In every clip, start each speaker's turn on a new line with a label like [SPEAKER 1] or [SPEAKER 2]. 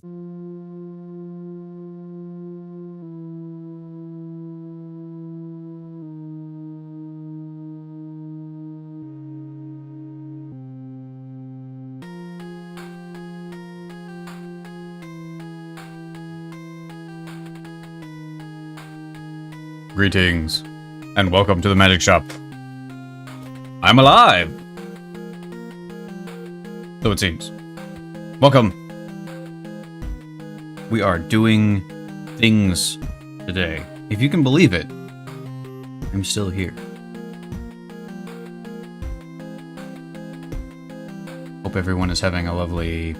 [SPEAKER 1] Greetings, and welcome to the magic shop. I'm alive! So it seems. Welcome. We are doing things today. If you can believe it, I'm still here. Hope everyone is having a lovely...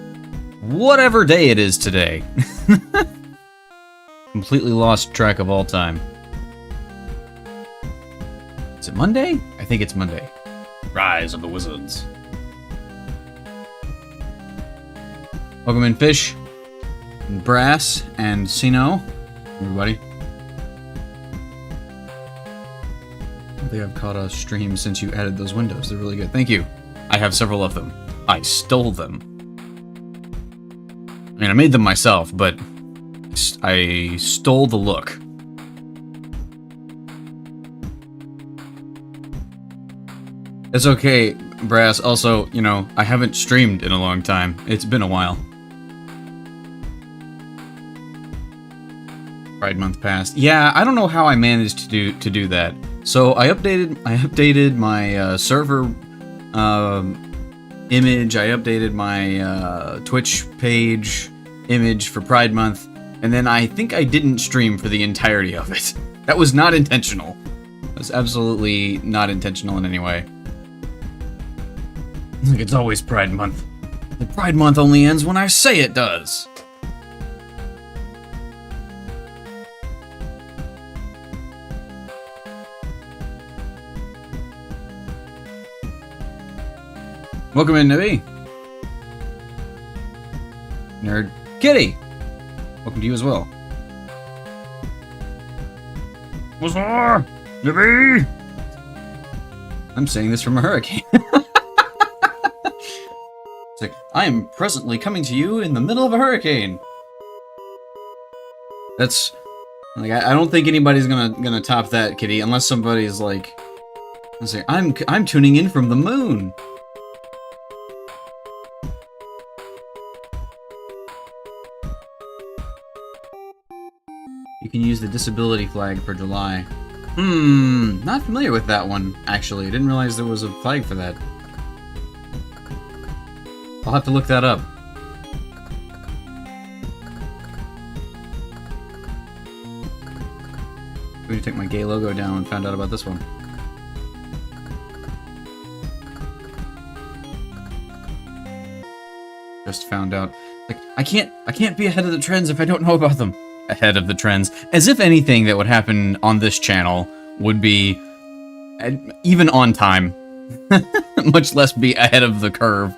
[SPEAKER 1] whatever day it is today. Completely lost track of all time. Is it Monday? I think it's Monday. Rise of the Wizards. Welcome in, Fish, and Brass, and Sino, everybody. I think I've caught a stream since you added those windows. They're really good. Thank you. I have several of them. I stole them. I mean, I made them myself, but I stole the look. It's okay, Brass. Also, you know, I haven't streamed in a long time. It's been a while. Pride month passed. Yeah, I don't know how I managed to do that. So I updated my server image. I updated my Twitch page image for Pride month, and then I think I didn't stream for the entirety of it. That was not intentional. It was absolutely not intentional in any way. Like, it's always Pride Month. The Pride Month only ends when I say it does. Welcome in, Nibby. Nerd Kitty. Welcome to you as well. What's up, Nibby? I'm saying this from a hurricane. I am presently coming to you in the middle of a hurricane. That's like I don't think anybody's gonna top that, Kitty, unless somebody's like, let's say I'm tuning in from the moon. You can use the disability flag for July. Not familiar with that one actually. I didn't realize there was a flag for that. I'll have to look that up. I'm going to take my gay logo down and found out about this one. Just found out. Like, I can't be ahead of the trends if I don't know about them. Ahead of the trends. As if anything that would happen on this channel would be even on time. Much less be ahead of the curve.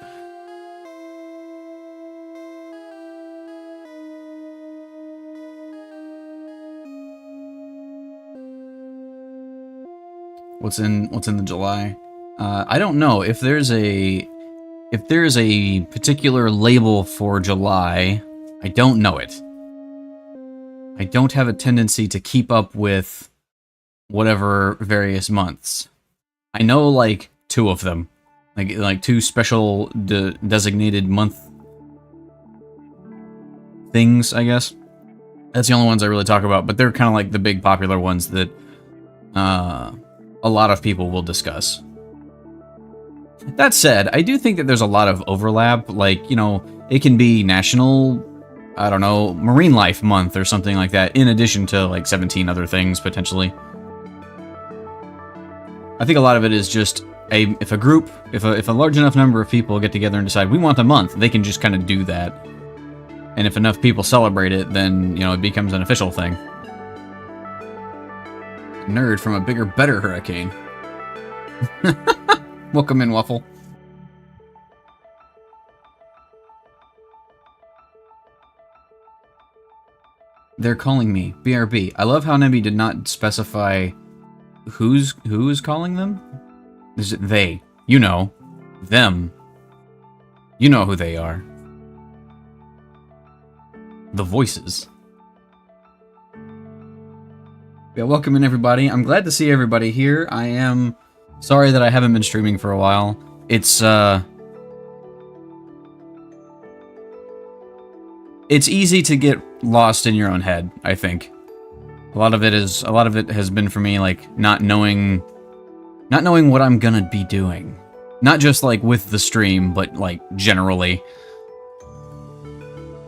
[SPEAKER 1] What's in the July? I don't know if there's a particular label for July. I don't know it. I don't have a tendency to keep up with whatever various months. I know like two of them, like two special designated month things, I guess. That's the only ones I really talk about, but they're kind of like the big popular ones that a lot of people will discuss. That said, I do think that there's a lot of overlap. Like, you know, it can be National, I don't know, Marine Life Month or something like that, in addition to like 17 other things, potentially. I think a lot of it is just, if a large enough number of people get together and decide, we want a month, they can just kind of do that. And if enough people celebrate it, then, you know, it becomes an official thing. Nerd from a bigger, better hurricane. Welcome in, Waffle. They're calling me. BRB. I love how Nebby did not specify who's calling them. Is it they? You know. Them. You know who they are. the voices. Yeah, welcome in everybody. I'm glad to see everybody here. I am sorry that I haven't been streaming for a while. It's easy to get lost in your own head, I think. A lot of it has been for me like not knowing what I'm gonna be doing. Not just like with the stream, but like generally.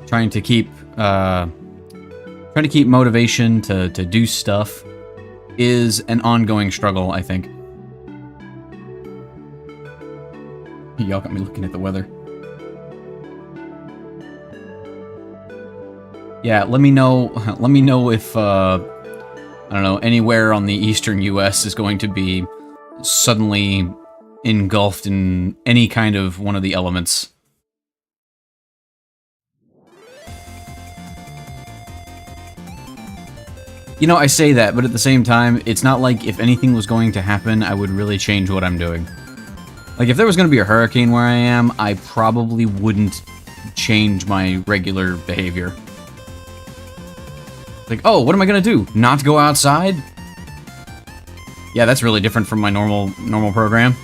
[SPEAKER 1] Trying to keep motivation to do stuff is an ongoing struggle, I think. Y'all got me looking at the weather. Yeah, let me know if I don't know, anywhere on the eastern US is going to be suddenly engulfed in any kind of one of the elements. You know, I say that, but at the same time, it's not like if anything was going to happen, I would really change what I'm doing. Like, if there was going to be a hurricane where I am, I probably wouldn't change my regular behavior. Like, oh, what am I going to do? Not go outside? Yeah, that's really different from my normal program.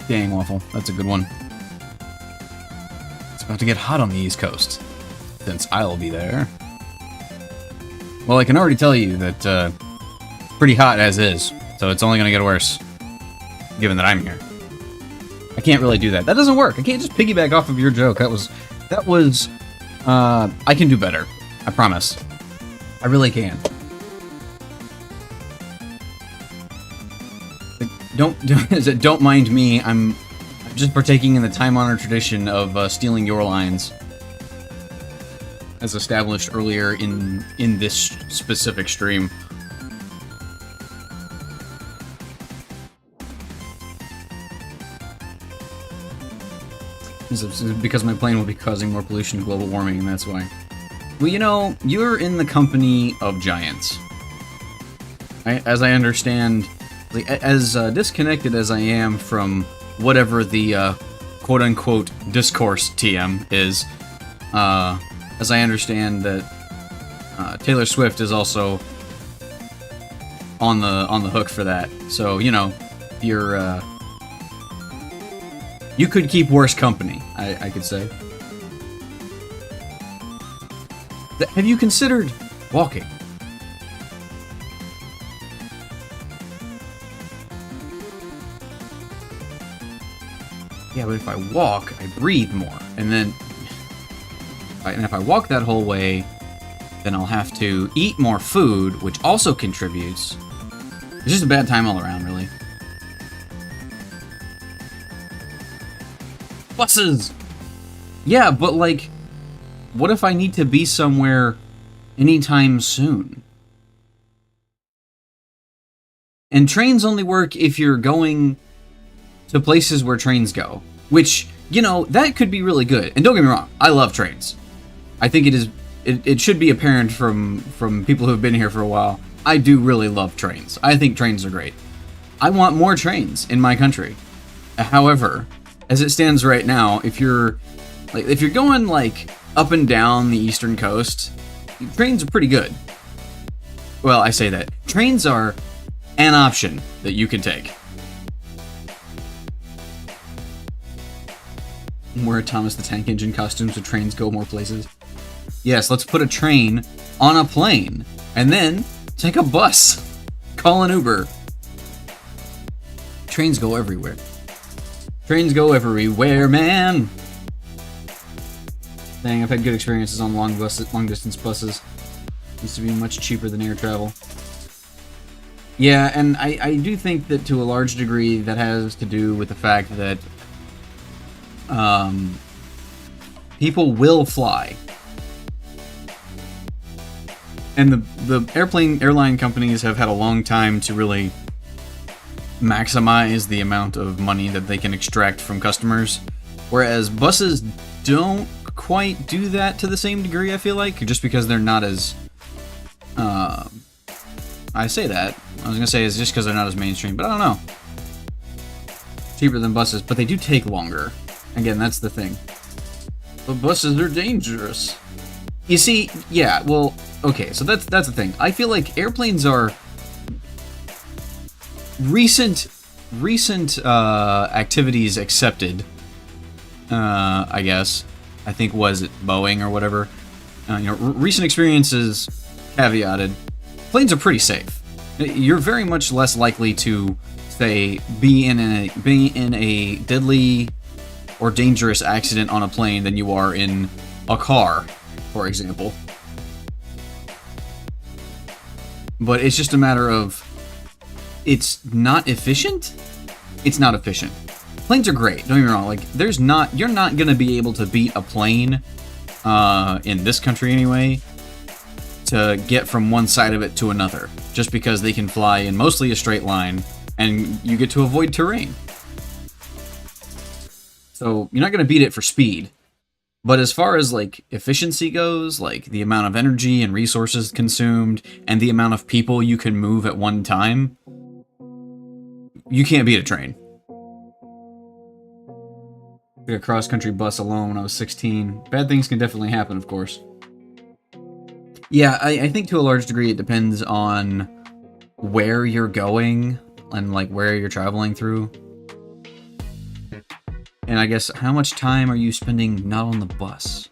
[SPEAKER 1] Dang, Waffle. That's a good one. It's about to get hot on the East Coast, since I'll be there. Well, I can already tell you that it's pretty hot as is, so it's only going to get worse, given that I'm here. I can't really do that. That doesn't work. I can't just piggyback off of your joke. That was, I can do better. I promise. I really can. Don't mind me. I'm just partaking in the time-honored tradition of stealing your lines, as established earlier in this specific stream. This is because my plane will be causing more pollution and global warming, and that's why. Well, you know, you're in the company of giants. As I understand. As disconnected as I am from whatever the quote-unquote discourse TM is, as I understand that Taylor Swift is also on the hook for that. So, you know, you could keep worse company, I could say. Have you considered walking? Yeah, but if I walk, I breathe more, and then if I walk that whole way, then I'll have to eat more food, which also contributes. It's just a bad time all around, really. Buses! Yeah, but like, what if I need to be somewhere anytime soon? And trains only work if you're going to places where trains go, which, you know, that could be really good. And don't get me wrong, I love trains. I think it should be apparent from people who have been here for a while. I do really love trains. I think trains are great. I want more trains in my country. However, as it stands right now, if you're going like up and down the eastern coast, trains are pretty good. Well, I say that. Trains are an option that you can take. Wear a Thomas the Tank Engine costume so trains go more places. Yes, let's put a train on a plane, and then take a bus. Call an Uber. Trains go everywhere. Trains go everywhere, man! Dang, I've had good experiences on long distance buses. Used to be much cheaper than air travel. Yeah, and I do think that to a large degree that has to do with the fact that people will fly. And the airline companies have had a long time to really maximize the amount of money that they can extract from customers. Whereas buses don't quite do that to the same degree, I feel like, just because they're not as I say that, I was gonna say it's just because they're not as mainstream, but I don't know. Cheaper than buses, but they do take longer. Again, that's the thing. But buses are dangerous. You see, yeah, well, okay, so that's the thing. I feel like airplanes are recent activities accepted. I guess. I think was it Boeing or whatever. Recent experiences caveated. Planes are pretty safe. You're very much less likely to, say, be in a deadly or dangerous accident on a plane than you are in a car, for example. But it's just a matter of, it's not efficient? It's not efficient. Planes are great, don't get me wrong, like, you're not gonna be able to beat a plane, in this country anyway, to get from one side of it to another, just because they can fly in mostly a straight line, and you get to avoid terrain. So, you're not gonna beat it for speed. But as far as, like, efficiency goes, like, the amount of energy and resources consumed, and the amount of people you can move at one time, you can't beat a train. Took a cross-country bus alone when I was 16. Bad things can definitely happen, of course. Yeah, I think to a large degree it depends on where you're going, and, like, where you're traveling through. And I guess, how much time are you spending not on the bus?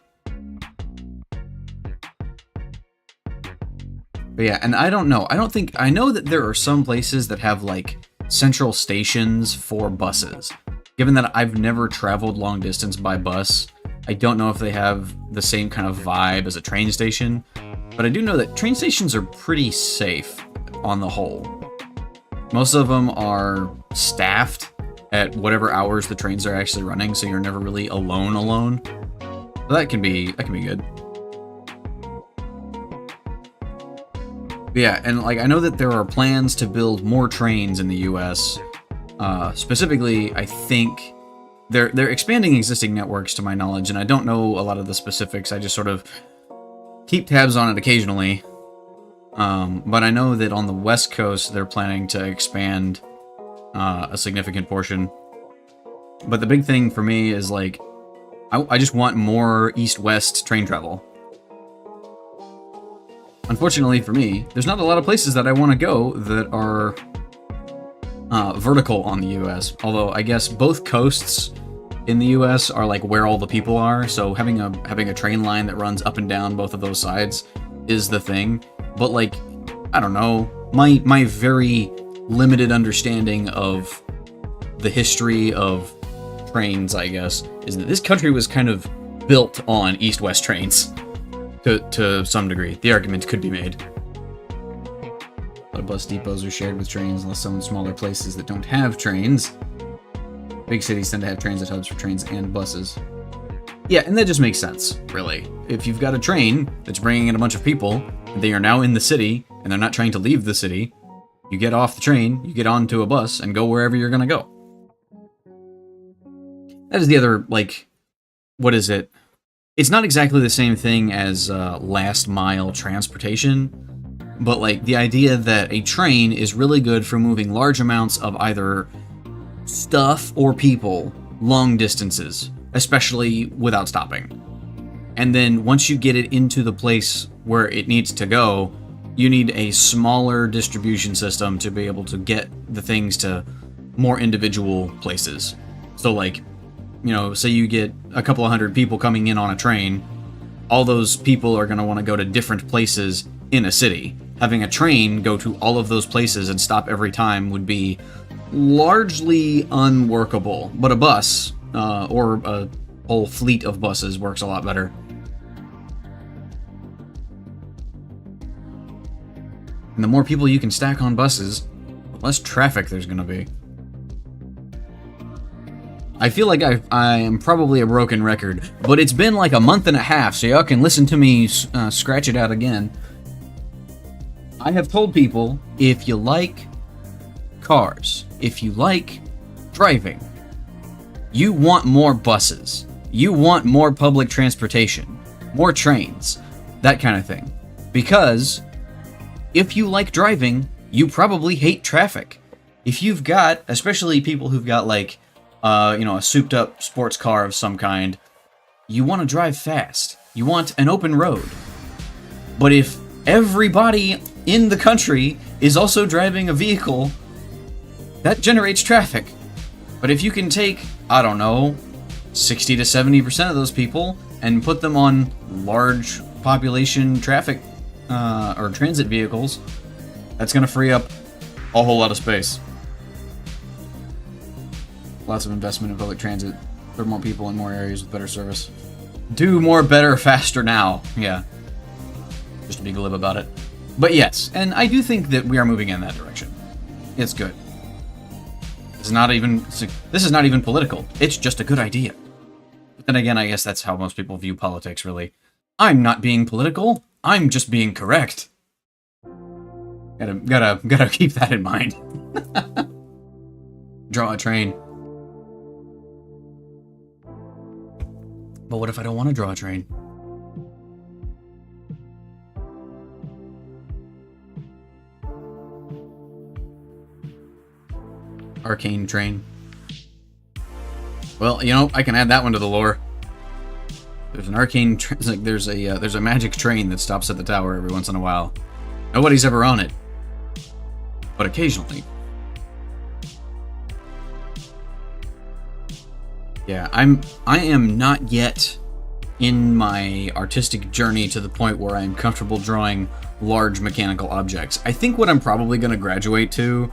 [SPEAKER 1] But yeah, and I don't know. I know that there are some places that have, like, central stations for buses. Given that I've never traveled long distance by bus, I don't know if they have the same kind of vibe as a train station. But I do know that train stations are pretty safe on the whole. Most of them are staffed at whatever hours the trains are actually running, so you're never really alone. So that can be good. But yeah, and like I know that there are plans to build more trains in the US. Specifically, I think they're expanding existing networks to my knowledge, and I don't know a lot of the specifics. I just sort of keep tabs on it occasionally. But I know that on the West Coast they're planning to expand a significant portion. But the big thing for me is, like, I just want more east-west train travel. Unfortunately for me, there's not a lot of places that I want to go that are vertical on the US. Although I guess both coasts in the US are like where all the people are, so having a train line that runs up and down both of those sides is the thing. But, like, I don't know, my very limited understanding of the history of trains, I guess, is that this country was kind of built on east-west trains to some degree. The argument could be made. A lot of bus depots are shared with trains, unless some smaller places that don't have trains. Big cities tend to have transit hubs for trains and buses. Yeah, and that just makes sense, really. If you've got a train that's bringing in a bunch of people, and they are now in the city, and they're not trying to leave the city, you get off the train, you get onto a bus, and go wherever you're gonna go. That is the other, like, what is it? It's not exactly the same thing as last mile transportation, but, like, the idea that a train is really good for moving large amounts of either stuff or people long distances, especially without stopping. And then once you get it into the place where it needs to go, you need a smaller distribution system to be able to get the things to more individual places. So, like, you know, say you get a couple of hundred people coming in on a train, all those people are going to want to go to different places in a city. Having a train go to all of those places and stop every time would be largely unworkable. But a bus, or a whole fleet of buses, works a lot better. And the more people you can stack on buses, the less traffic there's going to be. I feel like I am probably a broken record, but it's been like a month and a half, so y'all can listen to me scratch it out again. I have told people, if you like cars, if you like driving, you want more buses, you want more public transportation, more trains, that kind of thing. Because if you like driving, you probably hate traffic. If you've got, especially people who've got like, a souped up sports car of some kind, you want to drive fast. You want an open road. But if everybody in the country is also driving a vehicle, that generates traffic. But if you can take, I don't know, 60 to 70% of those people and put them on large population traffic or transit vehicles, that's going to free up a whole lot of space. Lots of investment in public transit for more people in more areas with better service. Do more, better, faster now. Yeah. Just to be glib about it. But yes, and I do think that we are moving in that direction. It's good. This is not even political. It's just a good idea. But then again, I guess that's how most people view politics, really. I'm not being political. I'm just being correct. Gotta keep that in mind. Draw a train. But what if I don't want to draw a train? Arcane train. Well, I can add that one to the lore. There's an arcane like there's a magic train that stops at the tower every once in a while. Nobody's ever on it, but occasionally. Yeah, I am not yet in my artistic journey to the point where I'm comfortable drawing large mechanical objects. I think what I'm probably going to graduate to,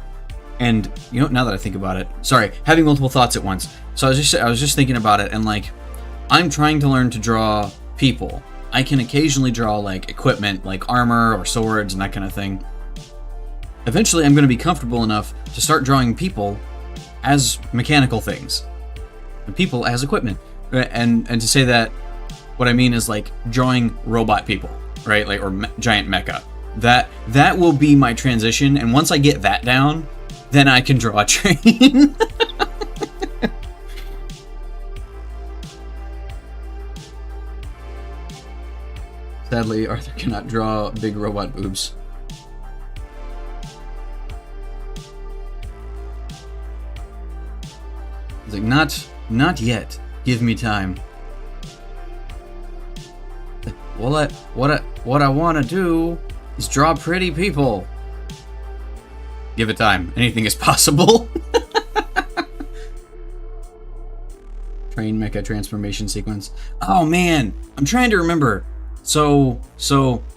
[SPEAKER 1] and now that I think about it, sorry, having multiple thoughts at once. So I was just thinking about it, and like, I'm trying to learn to draw people. I can occasionally draw like equipment, like armor or swords and that kind of thing. Eventually, I'm going to be comfortable enough to start drawing people as mechanical things. And people as equipment. And to say that, what I mean is like drawing robot people, right? Like, or giant mecha. That will be my transition, and once I get that down, then I can draw a train. Sadly, Arthur cannot draw big robot boobs. He's like, not yet. Give me time. Well, what I want to do is draw pretty people. Give it time. Anything is possible. Train mecha transformation sequence. Oh man, I'm trying to remember. So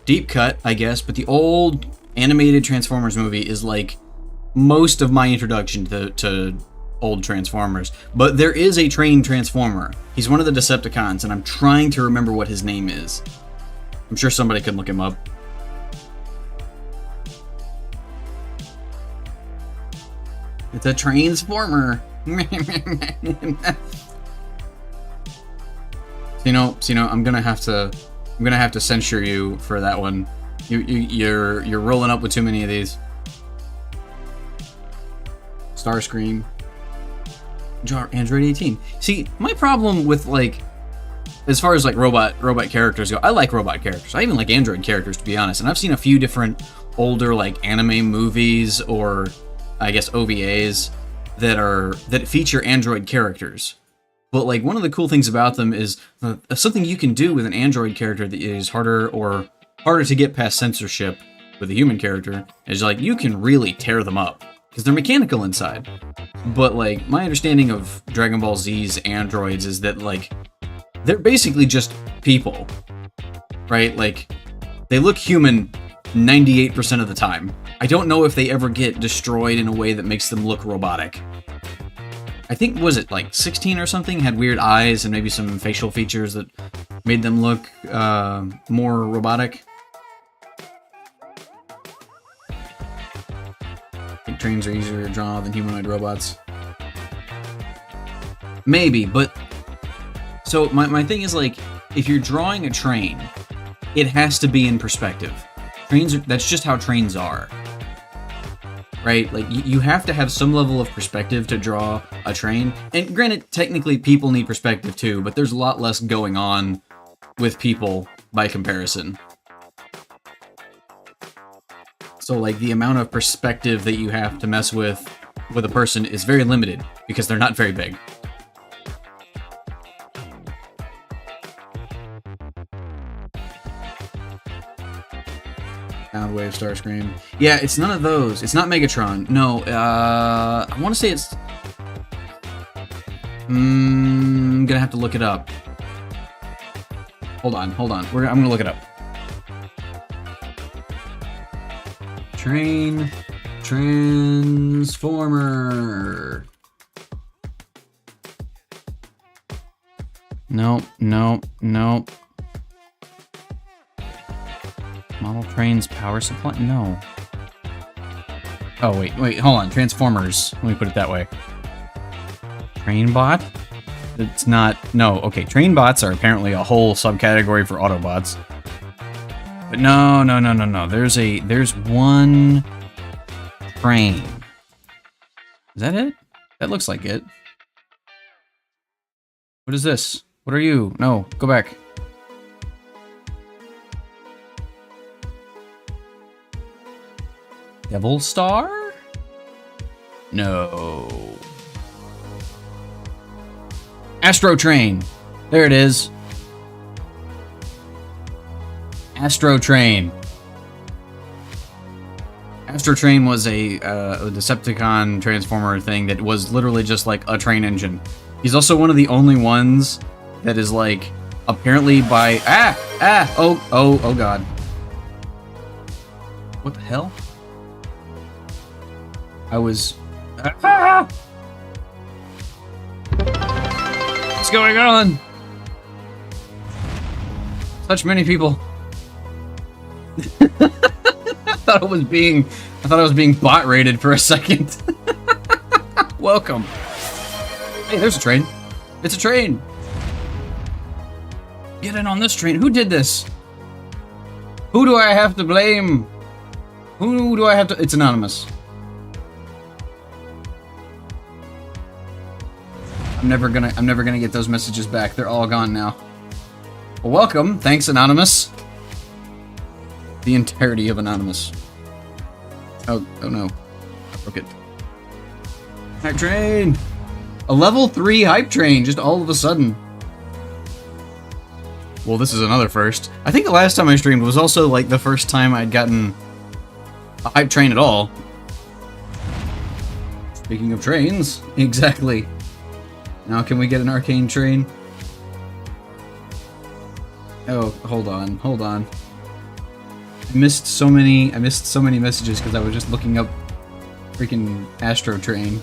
[SPEAKER 1] deep cut, I guess, but the old animated Transformers movie is like most of my introduction to old Transformers. But there is a trained Transformer. He's one of the Decepticons, and I'm trying to remember what his name is. I'm sure somebody can look him up. It's a Transformer. I'm gonna have to censure you for that one. You're rolling up with too many of these. Starscream. Android 18. See, my problem with like, as far as like robot characters go, I like robot characters. I even like android characters, to be honest. And I've seen a few different older like anime movies or I guess OVAs that feature android characters. But like one of the cool things about them is something you can do with an android character that is harder to get past censorship with a human character is like you can really tear them up because they're mechanical inside. But like my understanding of Dragon Ball Z's androids is that like they're basically just people, right? Like they look human 98% of the time. I don't know if they ever get destroyed in a way that makes them look robotic. I think, was it like 16 or something? Had weird eyes and maybe some facial features that made them look more robotic. I think trains are easier to draw than humanoid robots. Maybe, but... So my thing is like, if you're drawing a train, it has to be in perspective. That's just how trains are. Right? Like, you have to have some level of perspective to draw a train. And granted, technically, people need perspective too, but there's a lot less going on with people by comparison. So like the amount of perspective that you have to mess with a person is very limited because they're not very big. Soundwave, Starscream. Yeah, it's none of those. It's not Megatron. No, I want to say it's... I'm gonna have to look it up. Hold on. I'm gonna look it up. Transformer. Nope. Model trains power supply? No. Oh, wait, hold on. Transformers. Let me put it that way. Trainbot? It's not... No, okay. Trainbots are apparently a whole subcategory for Autobots. But no. There's one train. Is that it? That looks like it. What is this? What are you? No, go back. Devil Star? No. Astro Train. There it is. Astro Train. Astro Train was a Decepticon Transformer thing that was literally just like a train engine. He's also one of the only ones that is like apparently by oh god. What the hell? I was What's going on? Such many people. I thought I was being bot rated for a second. Welcome. Hey, there's a train. It's a train. Get in on this train. Who did this? Who do I have to blame? Who do I have to... It's anonymous. I'm never gonna get those messages back. They're all gone now. Well, welcome. Thanks, Anonymous. The entirety of Anonymous. Oh no. I broke it. Hype train! A level 3 hype train, just all of a sudden. Well, this is another first. I think the last time I streamed was also like the first time I'd gotten a hype train at all. Speaking of trains, exactly. Now can we get an arcane train? Oh, hold on. I missed so many messages because I was just looking up freaking Astro Train.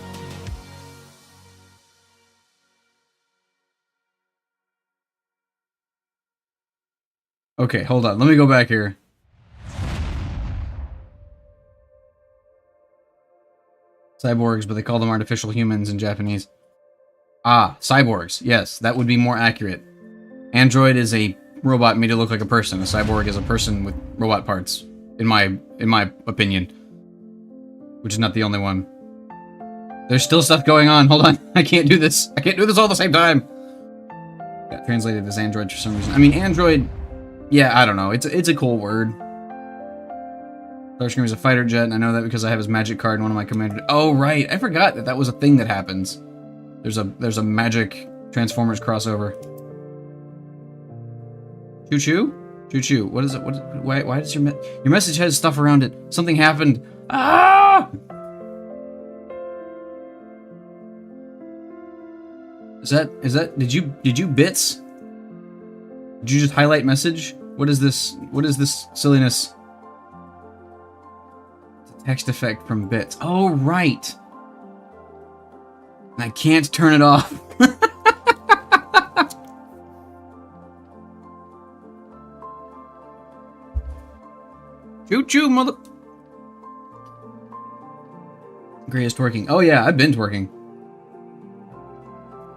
[SPEAKER 1] Okay, hold on. Let me go back here. Cyborgs, but they call them artificial humans in Japanese. Ah, cyborgs. Yes, that would be more accurate. Android is a robot made to look like a person. A cyborg is a person with robot parts, in my opinion. Which is not the only one. There's still stuff going on. Hold on. I can't do this. I can't do this all at the same time. Got translated as android for some reason. I mean, android... Yeah, I don't know. It's a cool word. Starscream is a fighter jet, and I know that because I have his magic card in one of my commander... Oh, right. I forgot that was a thing that happens. There's a magic Transformers crossover. Choo-choo? Choo-choo. What is it? Why does your message has stuff around it? Something happened. Ah! Is that did you bits? Did you just highlight message? What is this? What is this silliness? It's a text effect from bits. Oh, right. I can't turn it off. Choo-choo, mother... Gray is twerking. Oh yeah, I've been twerking.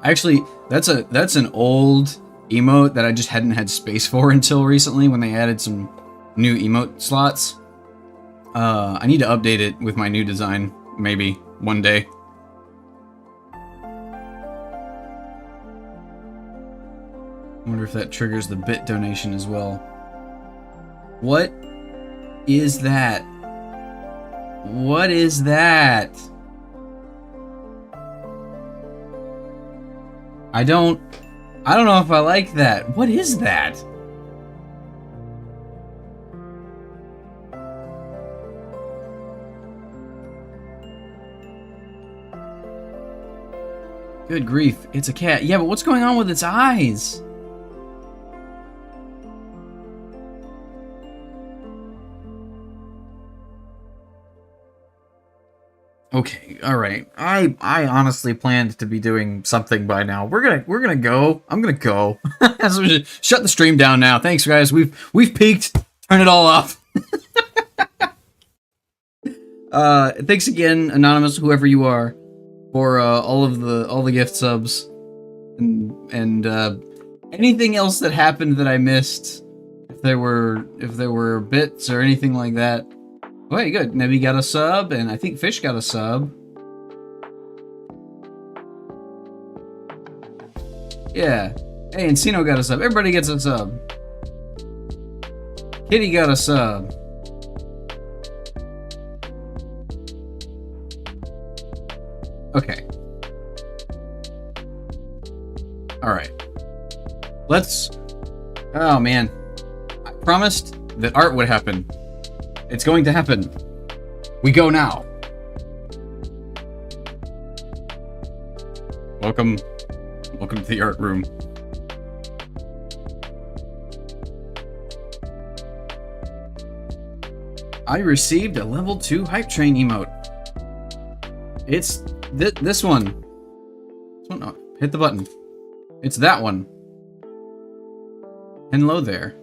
[SPEAKER 1] Actually, that's an old emote that I just hadn't had space for until recently when they added some new emote slots. I need to update it with my new design, maybe, one day. I wonder if that triggers the bit donation as well. What is that? What is that? I don't know if I like that. What is that? Good grief, it's a cat. Yeah, but what's going on with its eyes? Okay, all right. I honestly planned to be doing something by now. We're gonna go. I'm gonna go. So shut the stream down now. Thanks, guys. We've peaked. Turn it all off. Thanks again, Anonymous, whoever you are, for all the gift subs and anything else that happened that I missed. If there were bits or anything like that. Oh, hey, good. Nebby got a sub, and I think Fish got a sub. Yeah. Hey, Encino got a sub. Everybody gets a sub. Kitty got a sub. Okay. Alright. Let's... Oh, man. I promised that art would happen. It's going to happen. We go now. Welcome to the art room. I received a level 2 hype train emote. It's this one. This one. Oh, hit the button. It's that one. Hello there.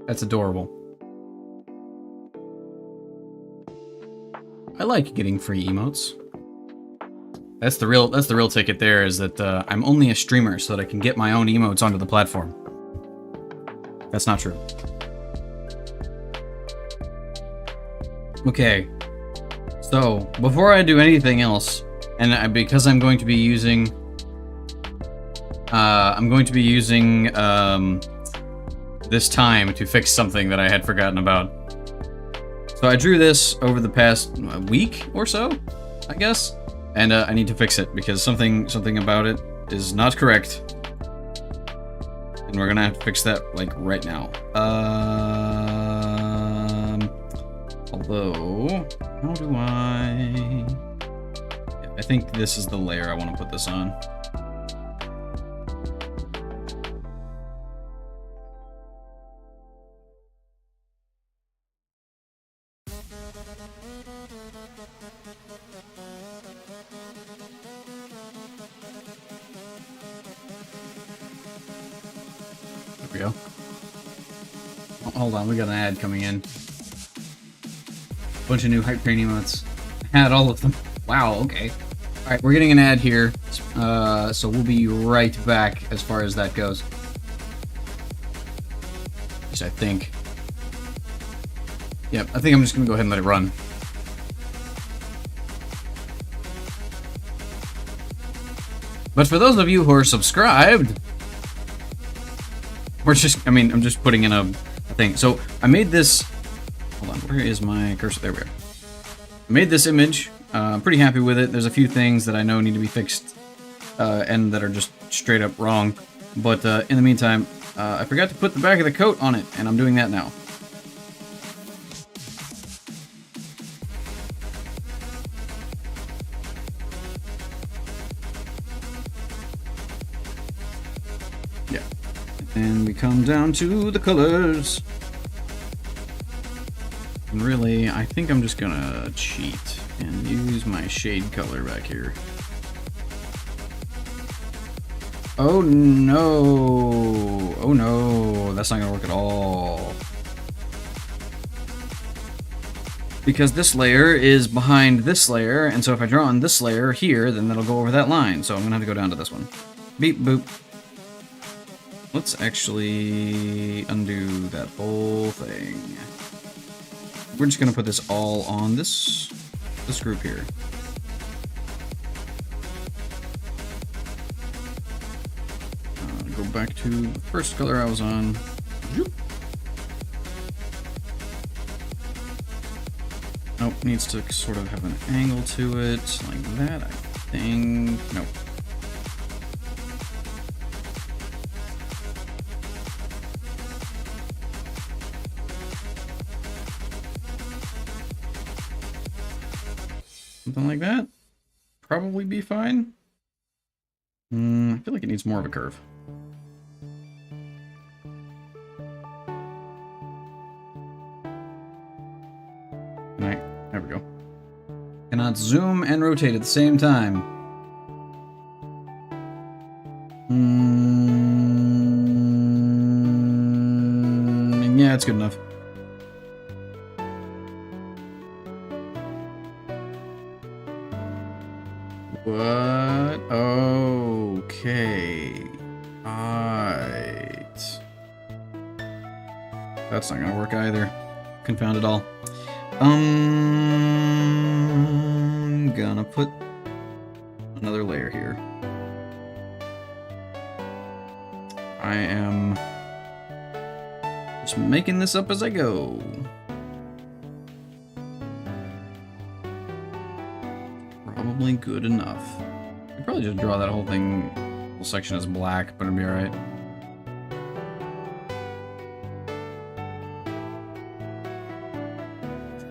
[SPEAKER 1] That's adorable. I like getting free emotes. That's the real ticket there, is that I'm only a streamer so that I can get my own emotes onto the platform. That's not true. Okay. So, before I do anything else, and because I'm going to be using this time to fix something that I had forgotten about. So I drew this over the past week or so, I guess, and I need to fix it because something about it is not correct, and we're gonna have to fix that like right now. Although, how do I? Yeah, I think this is the layer I want to put this on. We go. Oh, hold on, we got an ad coming in. Bunch of new hype train emotes. Had all of them. Wow, okay. Alright, we're getting an ad here. So we'll be right back as far as that goes. Which I think. Yep, I think I'm just gonna go ahead and let it run. But for those of you who are subscribed, I'm just putting in a thing. So I made this, hold on, where is my cursor? There we go. I made this image, I'm pretty happy with it. There's a few things that I know need to be fixed, and that are just straight up wrong. But in the meantime, I forgot to put the back of the coat on it, and I'm doing that now. Yeah. And we come down to the colors. And really, I think I'm just gonna cheat and use my shade color back here. Oh no! Oh no, that's not gonna work at all. Because this layer is behind this layer, and so if I draw on this layer here, then that'll go over that line. So I'm gonna have to go down to this one. Beep boop. Let's actually undo that whole thing. We're just gonna put this all on this group here. Go back to the first color I was on. Nope, needs to sort of have an angle to it, like that, I think. Nope. Something like that. Probably be fine. I feel like it needs more of a curve. Alright, there we go. Cannot zoom and rotate at the same time. Yeah, it's good enough. What? Okay. Alright. That's not gonna work either. Confound it all. I'm gonna put another layer here. I am just making this up as I go. Probably good enough. I could probably just draw that whole thing, whole section as black, but it'll be alright.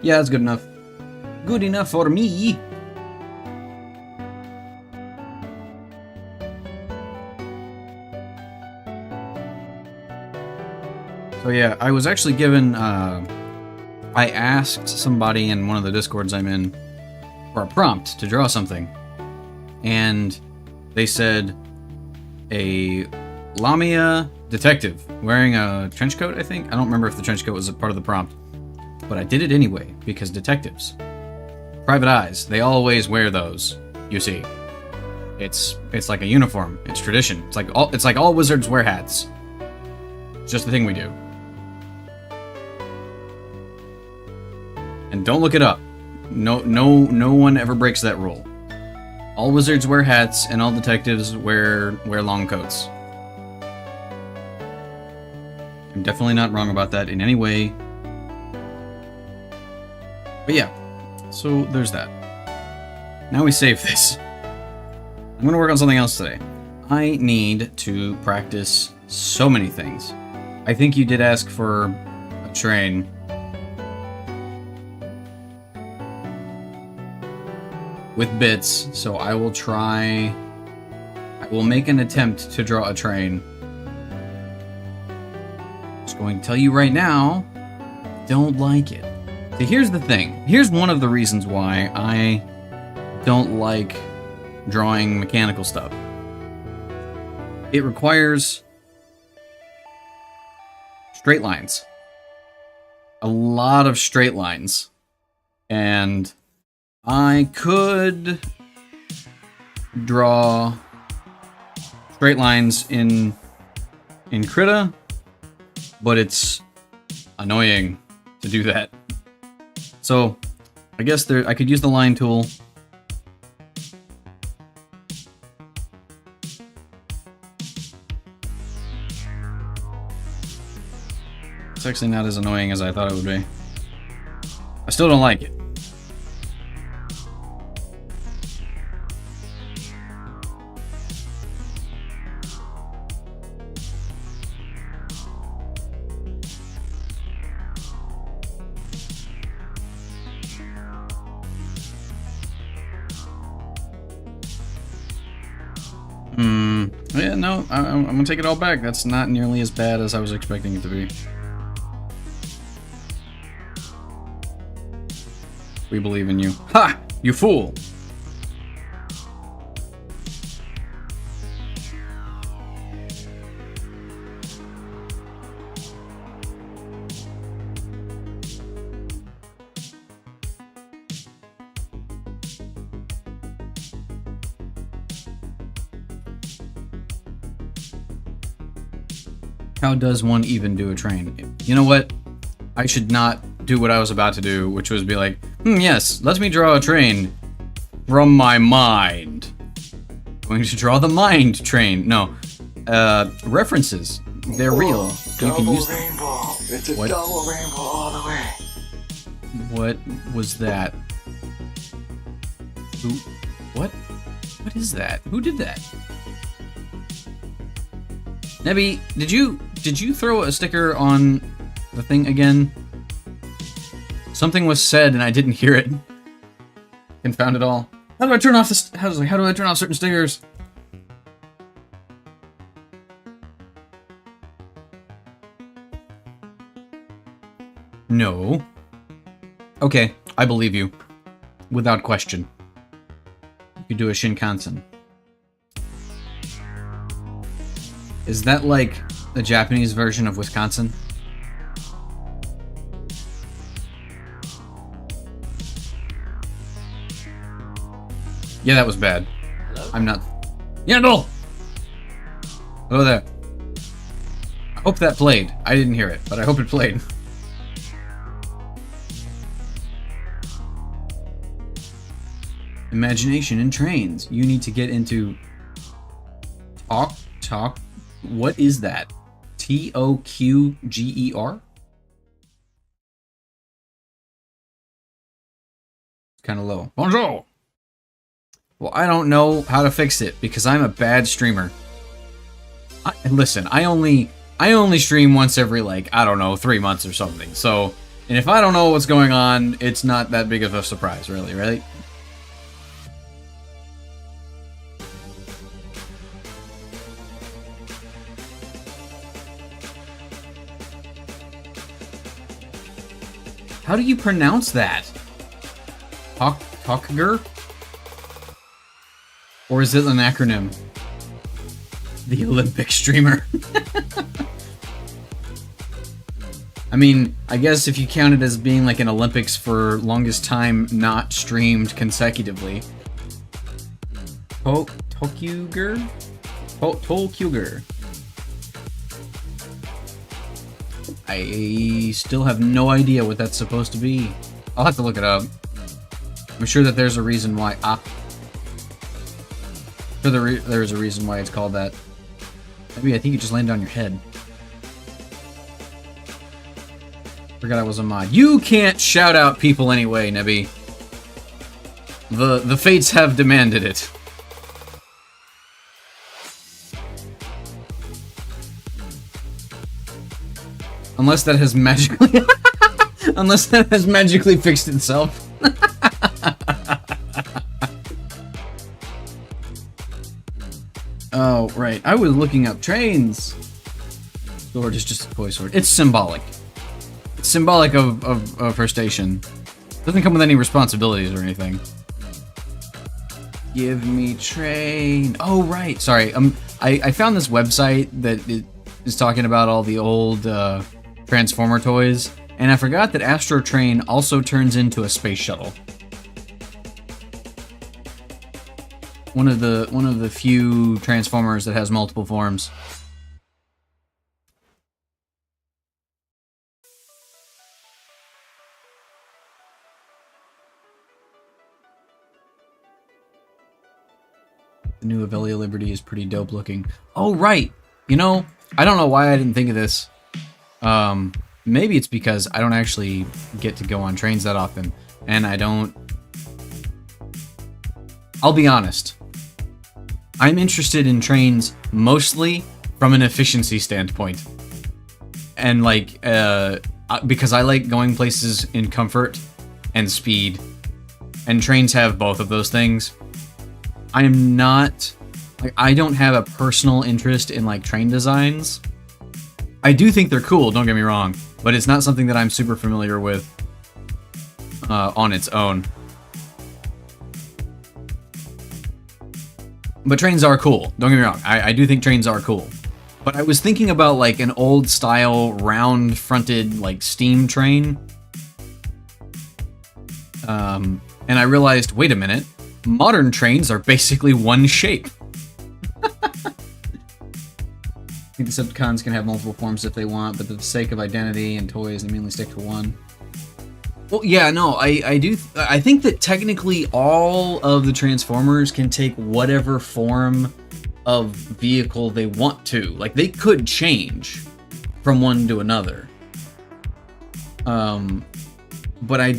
[SPEAKER 1] Yeah, that's good enough. Good enough for me. So yeah, I was actually given, I asked somebody in one of the Discords I'm in for a prompt to draw something. And they said a Lamia detective wearing a trench coat, I think. I don't remember if the trench coat was a part of the prompt. But I did it anyway, because detectives. Private eyes, they always wear those, you see. It's like a uniform, it's tradition. It's like all wizards wear hats. It's just the thing we do. And don't look it up. No one ever breaks that rule. All wizards wear hats, and all detectives wear long coats. I'm definitely not wrong about that in any way. But yeah, so there's that. Now we save this. I'm gonna work on something else today. I need to practice so many things. I think you did ask for a train. With bits, so I will make an attempt to draw a train. Just going to tell you right now, don't like it. See, here's the thing. Here's one of the reasons why I don't like drawing mechanical stuff. It requires straight lines. A lot of straight lines. And I could draw straight lines in Krita, but it's annoying to do that. So, I guess I could use the line tool. It's actually not as annoying as I thought it would be. I still don't like it. Yeah, no, I'm gonna take it all back. That's not nearly as bad as I was expecting it to be. We believe in you. Ha! You fool! How does one even do a train? You know what? I should not do what I was about to do, which was be like, yes, let me draw a train from my mind. I'm going to draw the mind train. No. References. They're real. You can use them.
[SPEAKER 2] Rainbow. It's a double rainbow all the way.
[SPEAKER 1] What was that? Who? What? What is that? Who did that? Nebby, did you throw a sticker on the thing again? Something was said and I didn't hear it. Confound it all. How do I turn off this? How do I turn off certain stickers? No. Okay, I believe you. Without question. You could do a Shinkansen. Is that like the Japanese version of Wisconsin? Yeah, that was bad.
[SPEAKER 2] Hello?
[SPEAKER 1] I'm not... Yandel! Hello there. I hope that played. I didn't hear it, but I hope it played. Imagination in trains. You need to get into... Talk. What is that? T-O-Q-G-E-R? It's kind of low. Bonjour! Well, I don't know how to fix it because I'm a bad streamer. Listen, I only stream once every, like, I don't know, 3 months or something. So, and if I don't know what's going on, it's not that big of a surprise, really, right? How do you pronounce that? Talkger? Or is it an acronym? The Olympic streamer. I mean, I guess if you count it as being like an Olympics for longest time not streamed consecutively. Tolkuger? Tolkuger. I still have no idea what that's supposed to be. I'll have to look it up. I'm sure that there's a reason why. There's a reason why it's called that. Maybe I think you just landed on your head. Forgot I was a mod. You can't shout out people anyway, Nebby. The fates have demanded it. Unless that has magically... Unless that has magically fixed itself. Oh, right. I was looking up trains. Sword is just a toy sword. It's symbolic. It's symbolic of her station. Doesn't come with any responsibilities or anything. Give me train. Oh, right. Sorry. I found this website that is talking about all the old Transformer toys, and I forgot that Astro Train also turns into a space shuttle. One of the few Transformers that has multiple forms. The new Avelia Liberty is pretty dope looking. Oh, right. You know, I don't know why I didn't think of this. Maybe it's because I don't actually get to go on trains that often, and I don't... I'll be honest. I'm interested in trains mostly from an efficiency standpoint. And, like, because I like going places in comfort and speed, and trains have both of those things. I'm not... Like, I don't have a personal interest in, like, train designs. I do think they're cool, don't get me wrong, but it's not something that I'm super familiar with on its own. But trains are cool, don't get me wrong. I do think trains are cool. But I was thinking about like an old style round fronted like steam train. And I realized, wait a minute, modern trains are basically one shape. I think the Decepticons can have multiple forms if they want, but for the sake of identity and toys, they mainly stick to one. Well, yeah, no, I think that technically all of the Transformers can take whatever form of vehicle they want to. Like, they could change from one to another. But I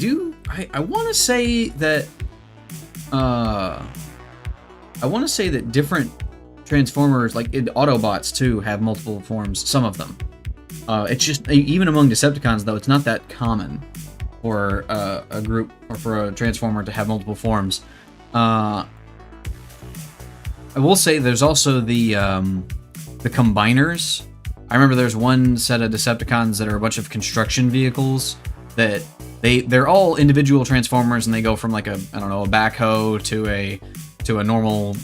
[SPEAKER 1] want to say that different Transformers, like Autobots too, have multiple forms. Some of them. It's just even among Decepticons though, it's not that common for a group or for a Transformer to have multiple forms. I will say there's also the Combiners. I remember there's one set of Decepticons that are a bunch of construction vehicles that they're all individual Transformers, and they go from like a backhoe to a normal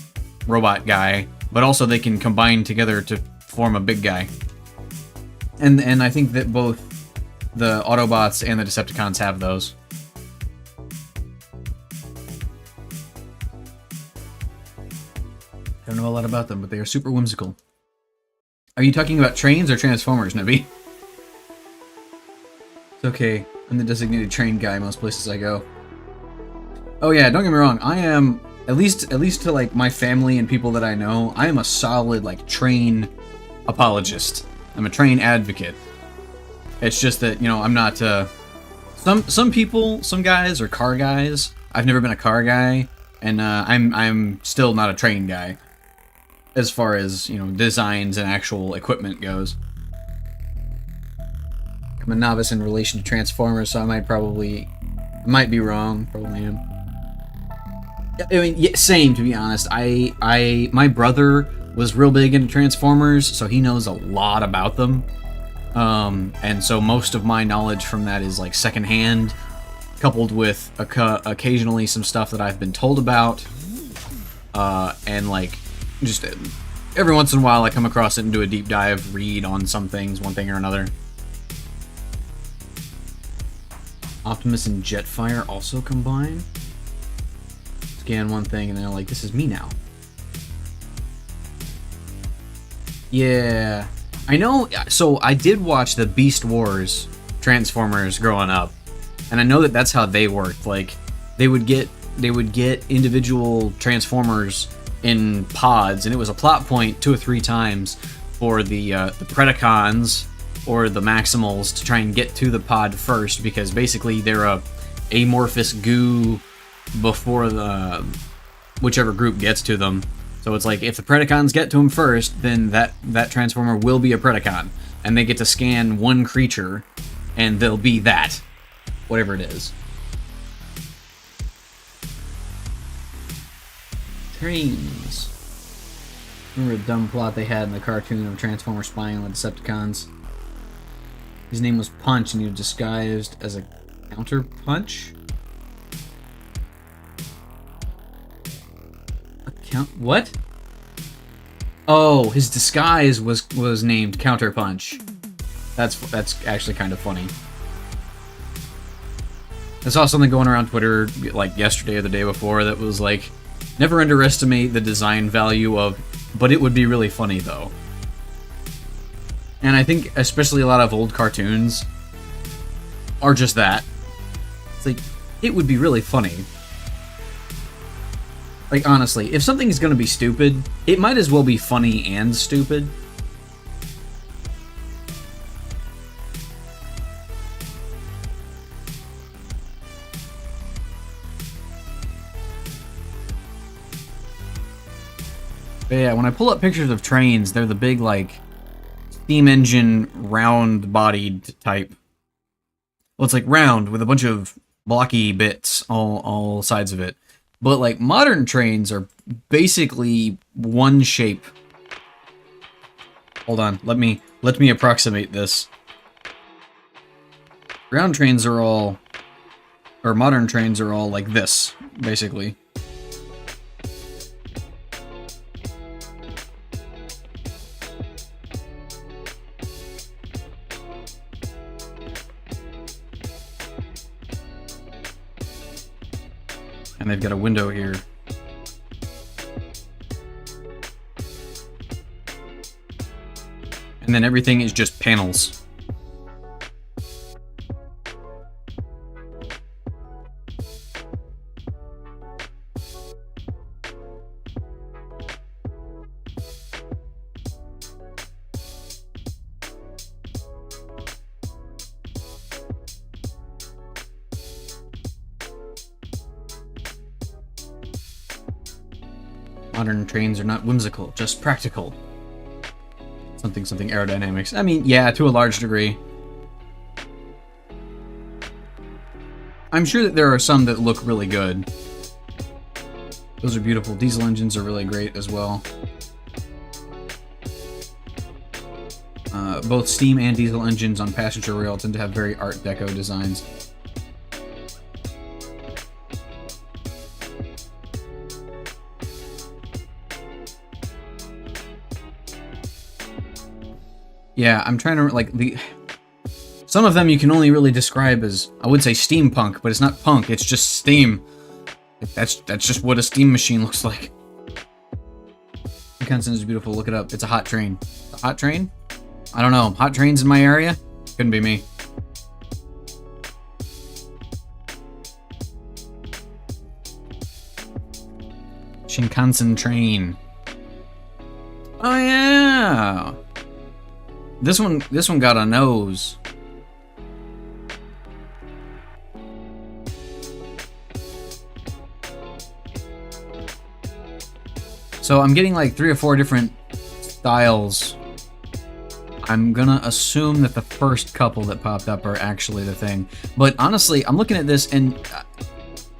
[SPEAKER 1] robot guy, but also they can combine together to form a big guy. And I think that both the Autobots and the Decepticons have those. I don't know a lot about them, but they are super whimsical. Are you talking about trains or Transformers, Nibby? It's okay. I'm the designated train guy most places I go. Oh yeah, don't get me wrong. I am, at least to like my family and people that I know, I am a solid like train apologist. I'm a train advocate. It's just that, you know, I'm not some people, some guys are car guys. I've never been a car guy, and I'm still not a train guy as far as, you know, designs and actual equipment goes. I'm a novice in relation to Transformers, so I might be wrong. Probably am. I mean, yeah, same, to be honest. My brother was real big into Transformers, so he knows a lot about them. And so most of my knowledge from that is like secondhand, coupled with occasionally some stuff that I've been told about, and like just every once in a while I come across it and do a deep dive read on some things, one thing or another. Optimus and Jetfire also combine. Scan one thing and they're like, this is me now. Yeah, I know. So I did watch the Beast Wars Transformers growing up, and I know that that's how they worked. Like they would get individual Transformers in pods, and it was a plot point 2 or 3 times for the Predacons or the Maximals to try and get to the pod first, because basically they're a amorphous goo before the whichever group gets to them. So it's like if the Predacons get to them first, then that Transformer will be a Predacon, and they get to scan one creature, and they'll be that, whatever it is. Trains. Remember the dumb plot they had in the cartoon of Transformers spying on the Decepticons? His name was Punch, and he was disguised as a Counter Punch? What? Oh, his disguise was named Counter Punch. That's actually kind of funny. I saw something going around Twitter like yesterday or the day before that was like, never underestimate the design value of, but it would be really funny though. And I think especially a lot of old cartoons are just that. It's like, it would be really funny. Like, honestly, if something is going to be stupid, it might as well be funny and stupid. But yeah, when I pull up pictures of trains, they're the big, like, steam engine, round-bodied type. Well, it's like round with a bunch of blocky bits all sides of it. But like modern trains are basically one shape. Hold on, let me approximate this. Modern trains are all like this, basically. And they've got a window here. And then everything is just panels. Modern trains are not whimsical, just practical. Something aerodynamics. I mean, yeah, to a large degree. I'm sure that there are some that look really good. Those are beautiful. Diesel engines are really great as well. Both steam and diesel engines on passenger rail tend to have very Art Deco designs. Yeah, I'm trying to, like, some of them you can only really describe as, I would say steampunk, but it's not punk, it's just steam. That's just what a steam machine looks like. Shinkansen is beautiful, look it up. It's a hot train. A hot train? I don't know. Hot trains in my area? Couldn't be me. Shinkansen train. Oh yeah. This one got a nose. So I'm getting like 3 or 4 different styles. I'm gonna assume that the first couple that popped up are actually the thing. But honestly, I'm looking at this and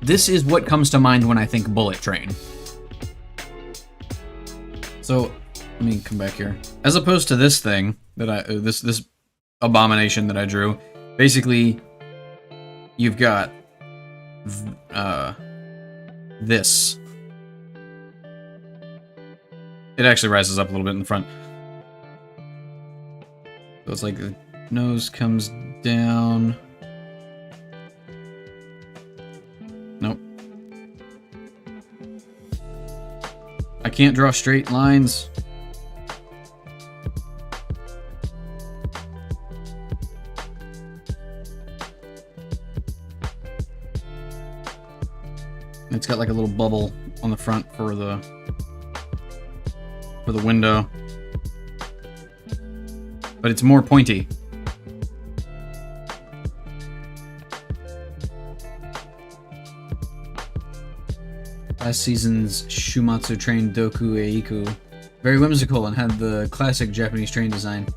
[SPEAKER 1] this is what comes to mind when I think bullet train. So let me come back here. As opposed to this thing that this abomination that I drew, basically you've got this. It actually rises up a little bit in the front. So it's like the nose comes down. Nope. I can't draw straight lines. It's got like a little bubble on the front for the window. But it's more pointy. Last season's Shumatsu train Doku Eiku. Very whimsical and had the classic Japanese train design.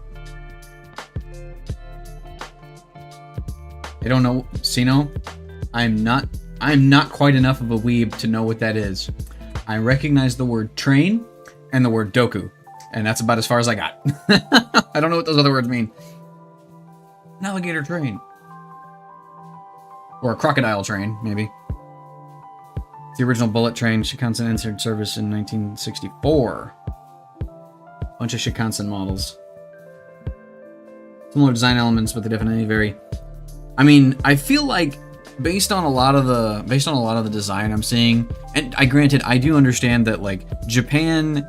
[SPEAKER 1] I don't know, Sino? I'm not quite enough of a weeb to know what that is. I recognize the word train and the word doku, and that's about as far as I got. I don't know what those other words mean. An alligator train. Or a crocodile train, maybe. The original bullet train, Shinkansen entered service in 1964. Bunch of Shinkansen models. Similar design elements, but they definitely vary. I mean, I feel like based on a lot of the design I'm seeing, and granted I do understand that like Japan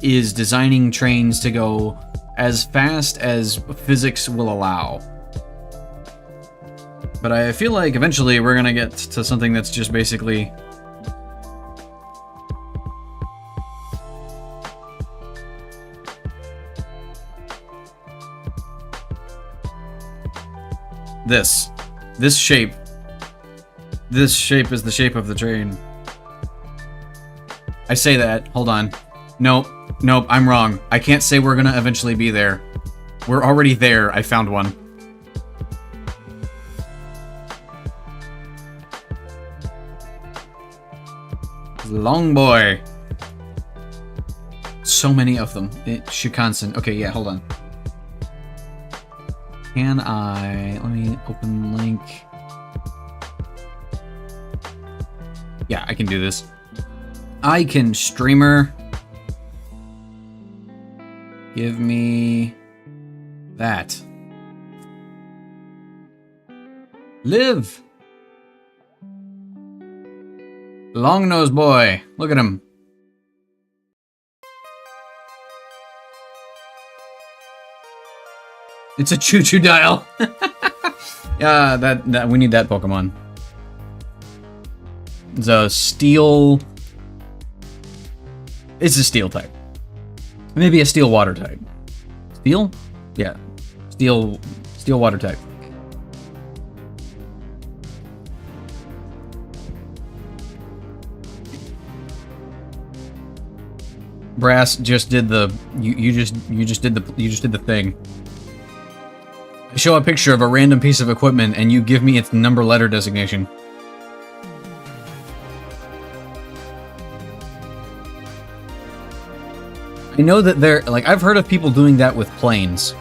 [SPEAKER 1] is designing trains to go as fast as physics will allow. But I feel like eventually we're gonna get to something that's just basically this shape. This shape is the shape of the train. I say that. Hold on. Nope, I'm wrong. I can't say we're gonna eventually be there. We're already there. I found one. Long boy. So many of them. Shinkansen. Okay, yeah, hold on. Can I... Let me open link. Yeah, I can do this. I can streamer. Give me that. Live. Long nose boy. Look at him. It's a choo-choo dial. Yeah, that we need that Pokemon. It's a steel. It's a steel type. Maybe a steel water type. Steel? Yeah. Steel water type. Brass just did the you just did the thing. I show a picture of a random piece of equipment and you give me its number letter designation. I know that I've heard of people doing that with planes.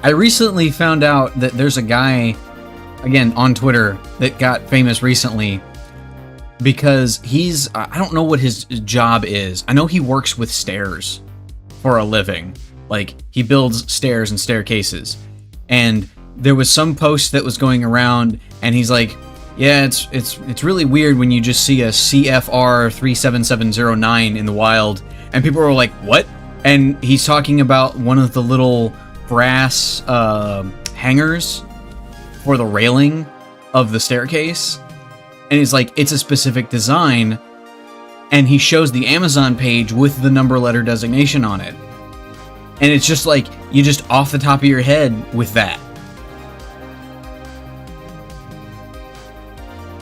[SPEAKER 1] I recently found out that there's a guy, again, on Twitter that got famous recently because I don't know what his job is. I know he works with stairs for a living. Like, he builds stairs and staircases. And there was some post that was going around and he's like, yeah, it's really weird when you just see a CFR 37709 in the wild. And people were like, what? And he's talking about one of the little brass hangers for the railing of the staircase. And he's like, it's a specific design. And he shows the Amazon page with the number letter designation on it. And it's just like, you just off the top of your head with that.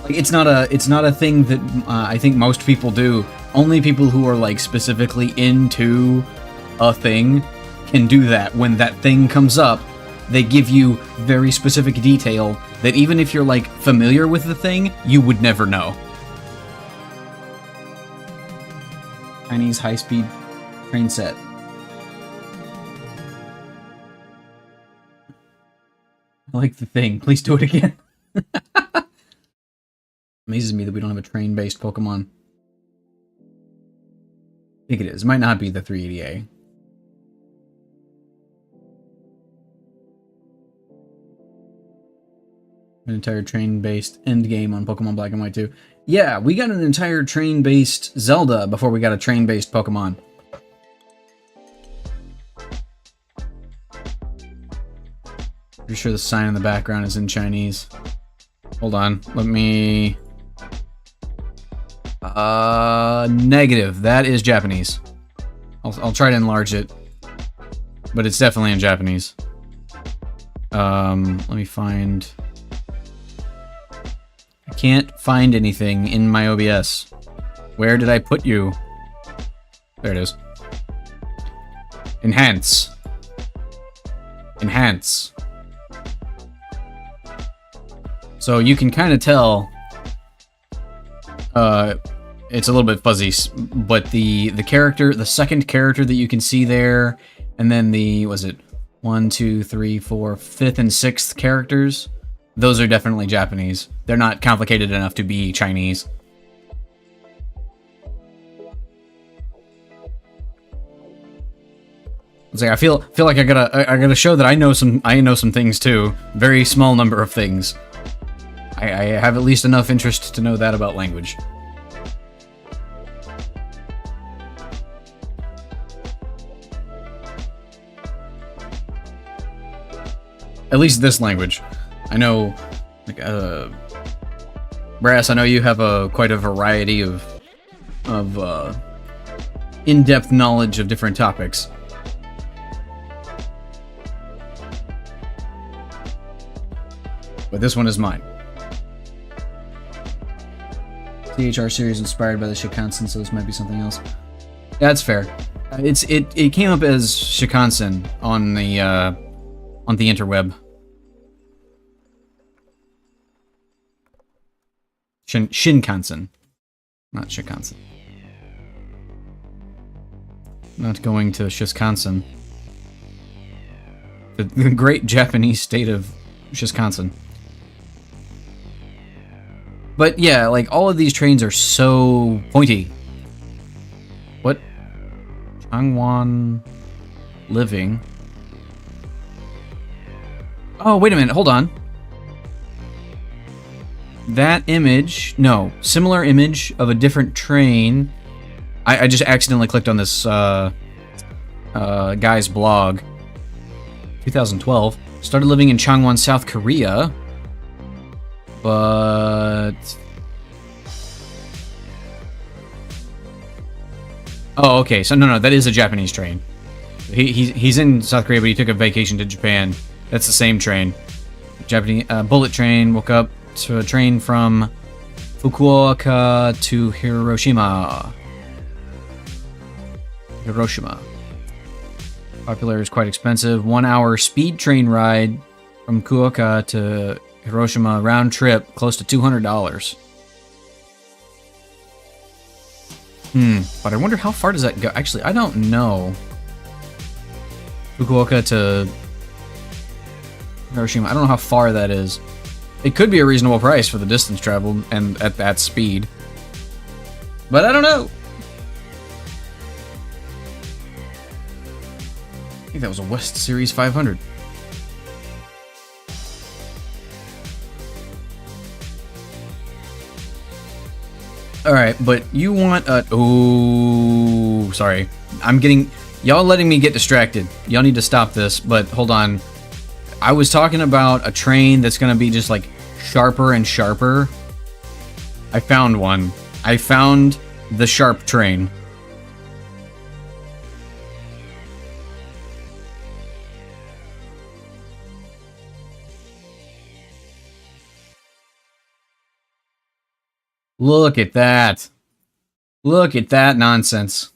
[SPEAKER 1] Like, it's not a thing that I think most people do. Only people who are like specifically into a thing can do that. When that thing comes up, they give you very specific detail that even if you're like familiar with the thing, you would never know. Chinese high-speed train set. I like the thing. Please do it again. Amazes me that we don't have a train-based Pokemon. I think it is. It might not be the 380A. An entire train-based endgame on Pokemon Black and White 2. Yeah, we got an entire train-based Zelda before we got a train-based Pokemon. Pretty sure the sign in the background is in Chinese. Hold on, let me... negative. That is Japanese. I'll try to enlarge it. But it's definitely in Japanese. Let me find... I can't find anything in my OBS. Where did I put you? There it is. Enhance. Enhance. So you can kind of tell it's a little bit fuzzy, but the character, the second character that you can see there, and then the, was it 1, 2, 3, 4, 5th and 6th characters, those are definitely Japanese. They're not complicated enough to be Chinese. It's like I feel like I gotta show that I know some things too. Very small number of things. I have at least enough interest to know that about language. At least this language. I know, like, Brass, I know you have quite a variety of in-depth knowledge of different topics. But this one is mine. THR series inspired by the Shikansen, so this might be something else. Yeah, that's fair. It came up as Shikansen on the interweb. Shinkansen, not Shikansen. Not going to Wisconsin. The great Japanese state of Wisconsin. But yeah, like, all of these trains are so pointy. What? Changwon living. Oh, wait a minute, hold on. That image, no, similar image of a different train. I just accidentally clicked on this guy's blog. 2012. Started living in Changwon, South Korea. But... oh, okay, so no, that is a Japanese train. He's in South Korea, but he took a vacation to Japan. That's the same train. Japanese bullet train, woke up to a train from Fukuoka to Hiroshima. Hiroshima. Popular is quite expensive. 1 hour speed train ride from Kuoka to Hiroshima round trip, close to $200. But I wonder how far does that go? Actually, I don't know. Fukuoka to Hiroshima. I don't know how far that is. It could be a reasonable price for the distance traveled and at that speed. But I don't know. I think that was a West Series 500. Alright, but you want a... Oh, sorry. I'm getting... Y'all letting me get distracted. Y'all need to stop this, but hold on. I was talking about a train that's going to be just, like, sharper and sharper. I found one. I found the sharp train. Look at that. Look at that nonsense.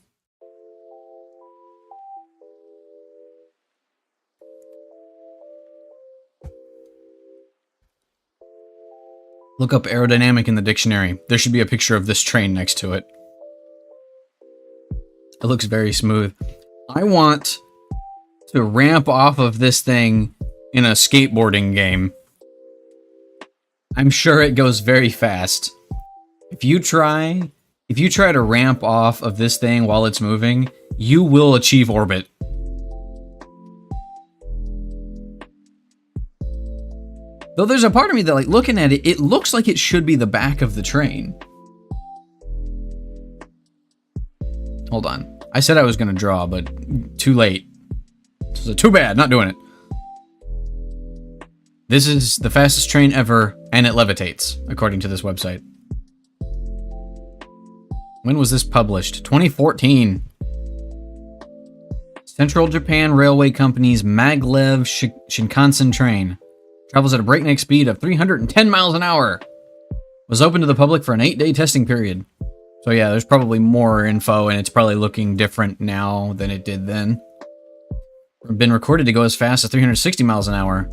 [SPEAKER 1] Look up aerodynamic in the dictionary. There should be a picture of this train next to it. It looks very smooth. I want to ramp off of this thing in a skateboarding game. I'm sure it goes very fast. If you try to ramp off of this thing while it's moving, you will achieve orbit. Though there's a part of me that, like, looking at it, it looks like it should be the back of the train. Hold on. I said I was going to draw, but too late. So too bad, not doing it. This is the fastest train ever, and it levitates, according to this website. When was this published? 2014. Central Japan Railway Company's Maglev Shinkansen train travels at a breakneck speed of 310 miles an hour. Was open to the public for an 8-day testing period. So yeah, there's probably more info, and it's probably looking different now than it did then. Been recorded to go as fast as 360 miles an hour.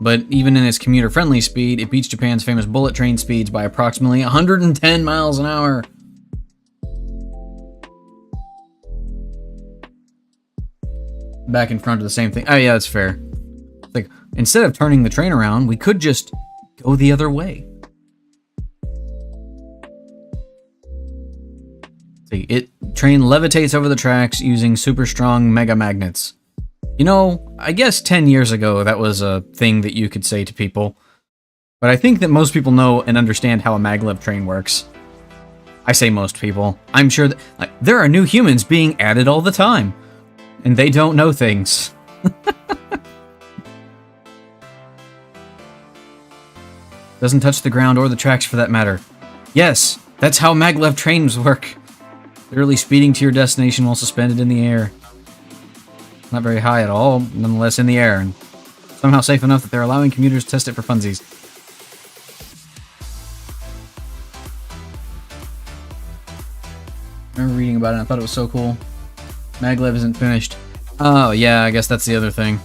[SPEAKER 1] But even in its commuter-friendly speed, it beats Japan's famous bullet train speeds by approximately 110 miles an hour. Back in front of the same thing. Oh yeah, that's fair. Like, instead of turning the train around, we could just go the other way. See, train levitates over the tracks using super strong mega magnets. You know, I guess 10 years ago that was a thing that you could say to people. But I think that most people know and understand how a maglev train works. I say most people. I'm sure that, like, there are new humans being added all the time. And they don't know things. Doesn't touch the ground or the tracks for that matter. Yes, that's how maglev trains work. Literally speeding to your destination while suspended in the air. Not very high at all, nonetheless in the air. And somehow safe enough that they're allowing commuters to test it for funsies. I remember reading about it and I thought it was so cool. Maglev isn't finished. Oh, yeah, I guess that's the other thing.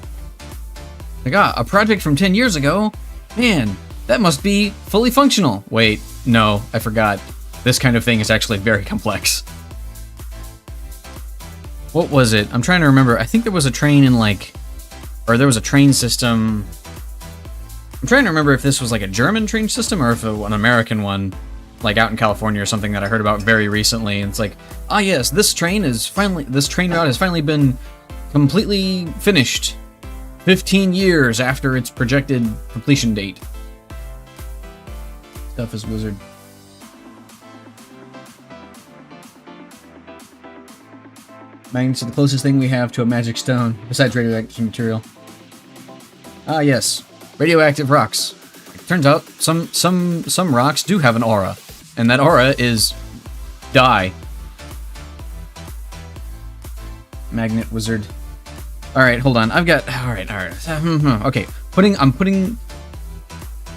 [SPEAKER 1] Like, a project from 10 years ago? Man, that must be fully functional. Wait, no, I forgot. This kind of thing is actually very complex. What was it? I'm trying to remember. I think there was a train in, like... Or there was a train system... I'm trying to remember if this was, like, a German train system or if an American one, like, out in California or something that I heard about very recently. And it's like, ah, yes, this train route has finally been completely finished 15 years after its projected completion date. Stuff is wizard. Magnets are the closest thing we have to a magic stone, besides radioactive material. Ah, yes. Radioactive rocks. It turns out some rocks do have an aura. And that aura is die. Magnet wizard. Alright, hold on. Alright. Okay. I'm putting...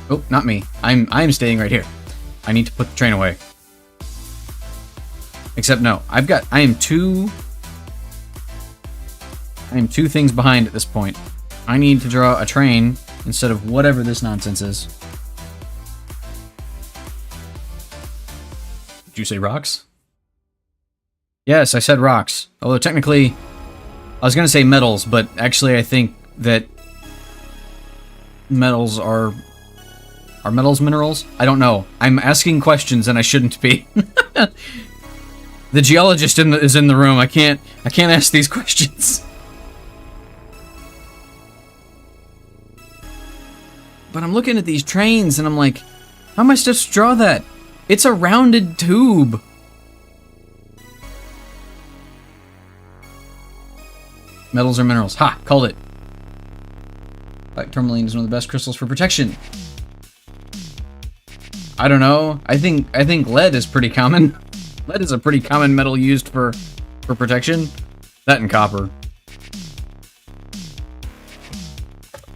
[SPEAKER 1] Oh, not me. I'm staying right here. I need to put the train away. Except no. I am too I am 2 things behind at this point. I need to draw a train instead of whatever this nonsense is. Did you say rocks? Yes, I said rocks. Although technically, I was going to say metals, but actually I think that metals are metals minerals? I don't know. I'm asking questions and I shouldn't be. The geologist is in the room. I can't ask these questions. But I'm looking at these trains and I'm like, how am I supposed to draw that? It's a rounded tube. Metals or minerals? Ha! Called it. Black tourmaline is one of the best crystals for protection. I don't know. I think lead is pretty common. Lead is a pretty common metal used for protection. That and copper.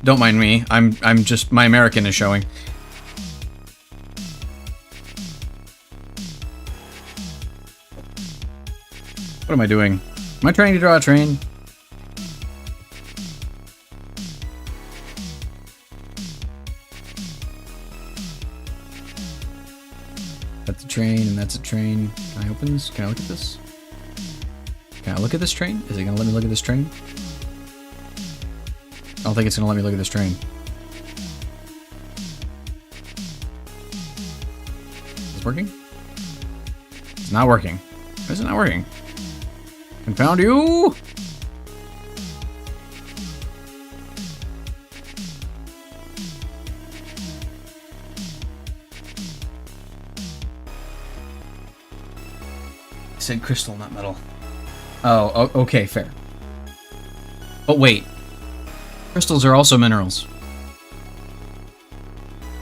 [SPEAKER 1] Don't mind me. I'm just, my American is showing. What am I doing? Am I trying to draw a train? That's a train, and that's a train. Can I open this? Can I look at this? Can I look at this train? Is it gonna let me look at this train? I don't think it's gonna let me look at this train. Is this working? It's not working. Why is it not working? Confound you! I said crystal, not metal. Oh, okay, fair. But wait. Crystals are also minerals.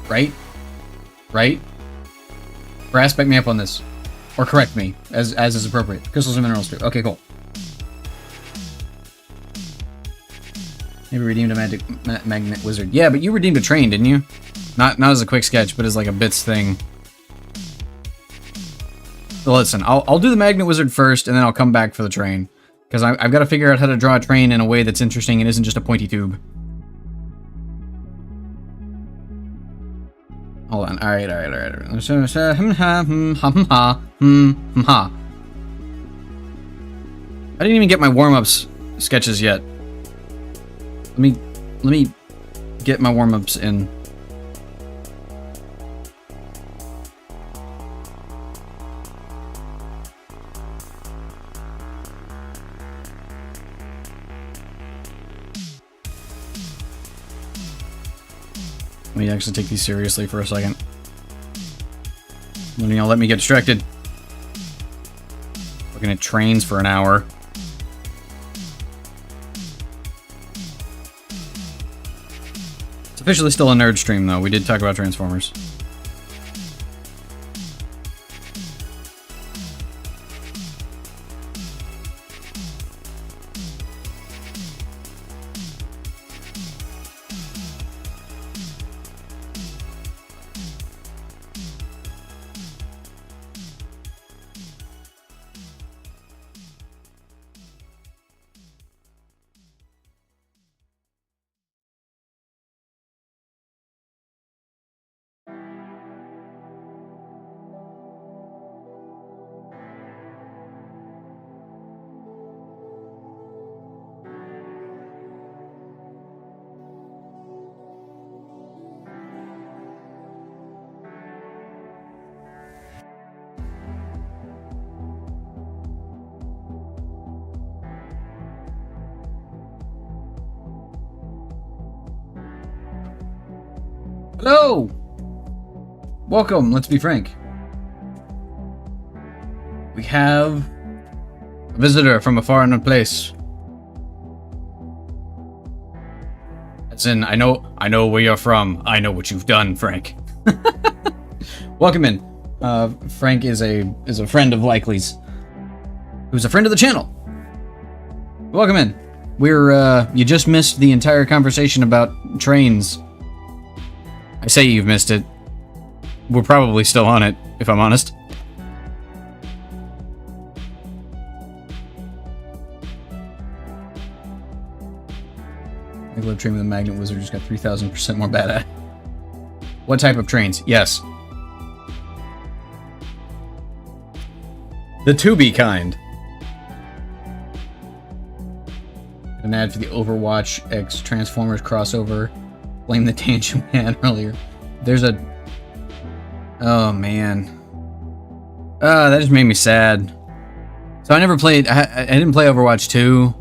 [SPEAKER 1] Right? Right? Brass, back me up on this. Or correct me, as is appropriate. Crystals are minerals too. Okay, cool. Maybe redeemed a magnet wizard. Yeah, but you redeemed a train, didn't you? Not as a quick sketch, but as like a bits thing. So listen, I'll do the magnet wizard first, and then I'll come back for the train. Because I've got to figure out how to draw a train in a way that's interesting and isn't just a pointy tube. Hold on. Alright. I didn't even get my warm-ups sketches yet. Let me get my warm-ups in. Let me actually take these seriously for a second. Then you'll let me get distracted. Looking at trains for an hour. It's officially still a nerd stream, though. We did talk about Transformers. Hello! Welcome, let's be frank. We have a visitor from a far unknown place. As in, I know where you're from. I know what you've done, Frank. Welcome in. Frank is a friend of Likely's, who's a friend of the channel. Welcome in. You just missed the entire conversation about trains. I say you've missed it. We're probably still on it, if I'm honest. Maglev train with a magnet wizard just got 3,000% more badass. What type of trains? Yes. The 2B kind. An ad for the Overwatch X Transformers crossover. Blame the tangent we had earlier. There's a... Oh, man. That just made me sad. So I never played... I didn't play Overwatch 2.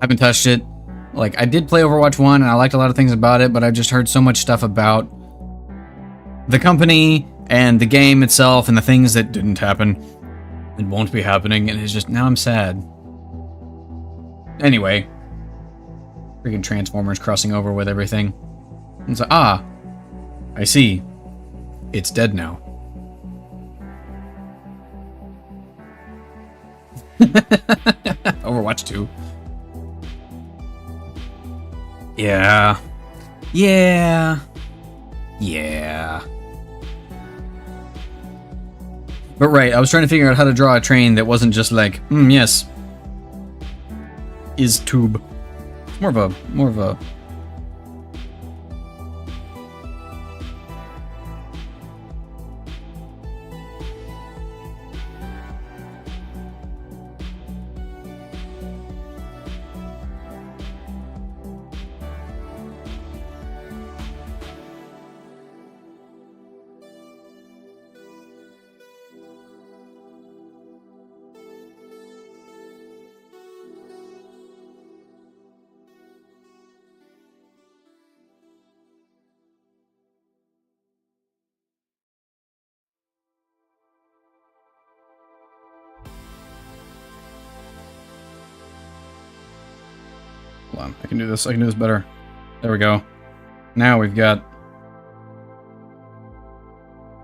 [SPEAKER 1] I haven't touched it. Like, I did play Overwatch 1, and I liked a lot of things about it, but I've just heard so much stuff about the company and the game itself and the things that didn't happen and won't be happening, and it's just... Now I'm sad. Anyway. Freaking Transformers crossing over with everything. And so, I see. It's dead now. Overwatch 2. Yeah. Yeah. Yeah. But right, I was trying to figure out how to draw a train that wasn't just like, yes. Is tube. More of a Hold on, I can do this. I can do this better. There we go. Now we've got...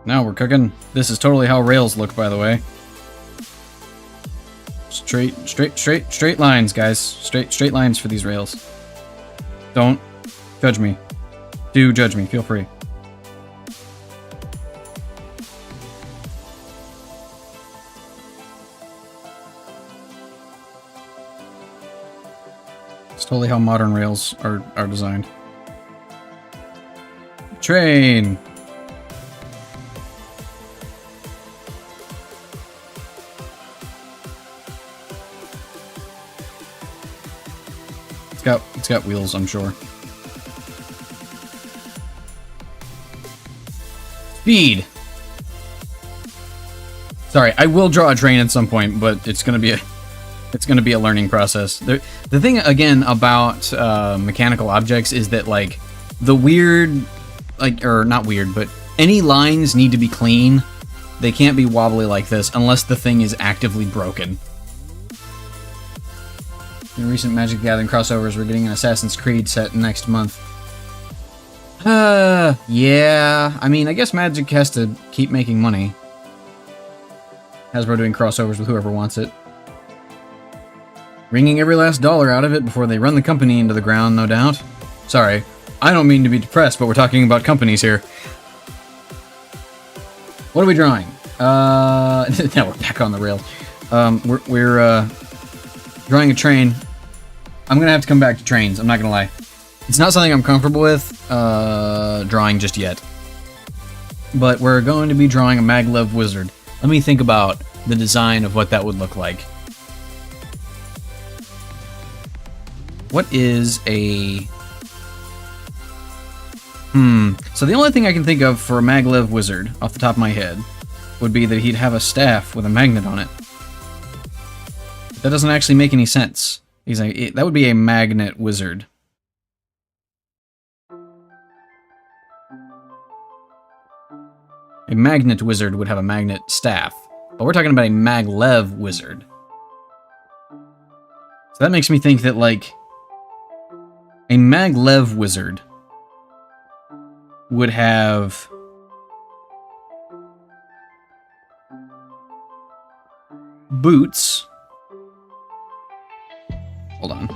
[SPEAKER 1] Now we're cooking. This is totally how rails look, by the way. Straight lines, guys. Straight lines for these rails. Don't judge me. Do judge me. Feel free. It's totally how modern rails are designed. Train! It's got wheels, I'm sure. Speed! Sorry, I will draw a train at some point, but it's gonna be a learning process. The thing again about mechanical objects is that like the weird, or not weird, but any lines need to be clean. They can't be wobbly like this unless the thing is actively broken. In recent Magic the Gathering crossovers, we're getting an Assassin's Creed set next month. Yeah. I mean, I guess Magic has to keep making money. Hasbro doing crossovers with whoever wants it. Wringing every last dollar out of it before they run the company into the ground, no doubt. Sorry, I don't mean to be depressed, but we're talking about companies here. What are we drawing? Now we're back on the rail. We're drawing a train. I'm gonna have to come back to trains, I'm not gonna lie. It's not something I'm comfortable with drawing just yet. But we're going to be drawing a maglev wizard. Let me think about the design of what that would look like. What is a... So the only thing I can think of for a maglev wizard, off the top of my head, would be that he'd have a staff with a magnet on it. That doesn't actually make any sense. That would be a magnet wizard. A magnet wizard would have a magnet staff. But we're talking about a maglev wizard. So that makes me think that, like, a maglev wizard would have boots. Hold on.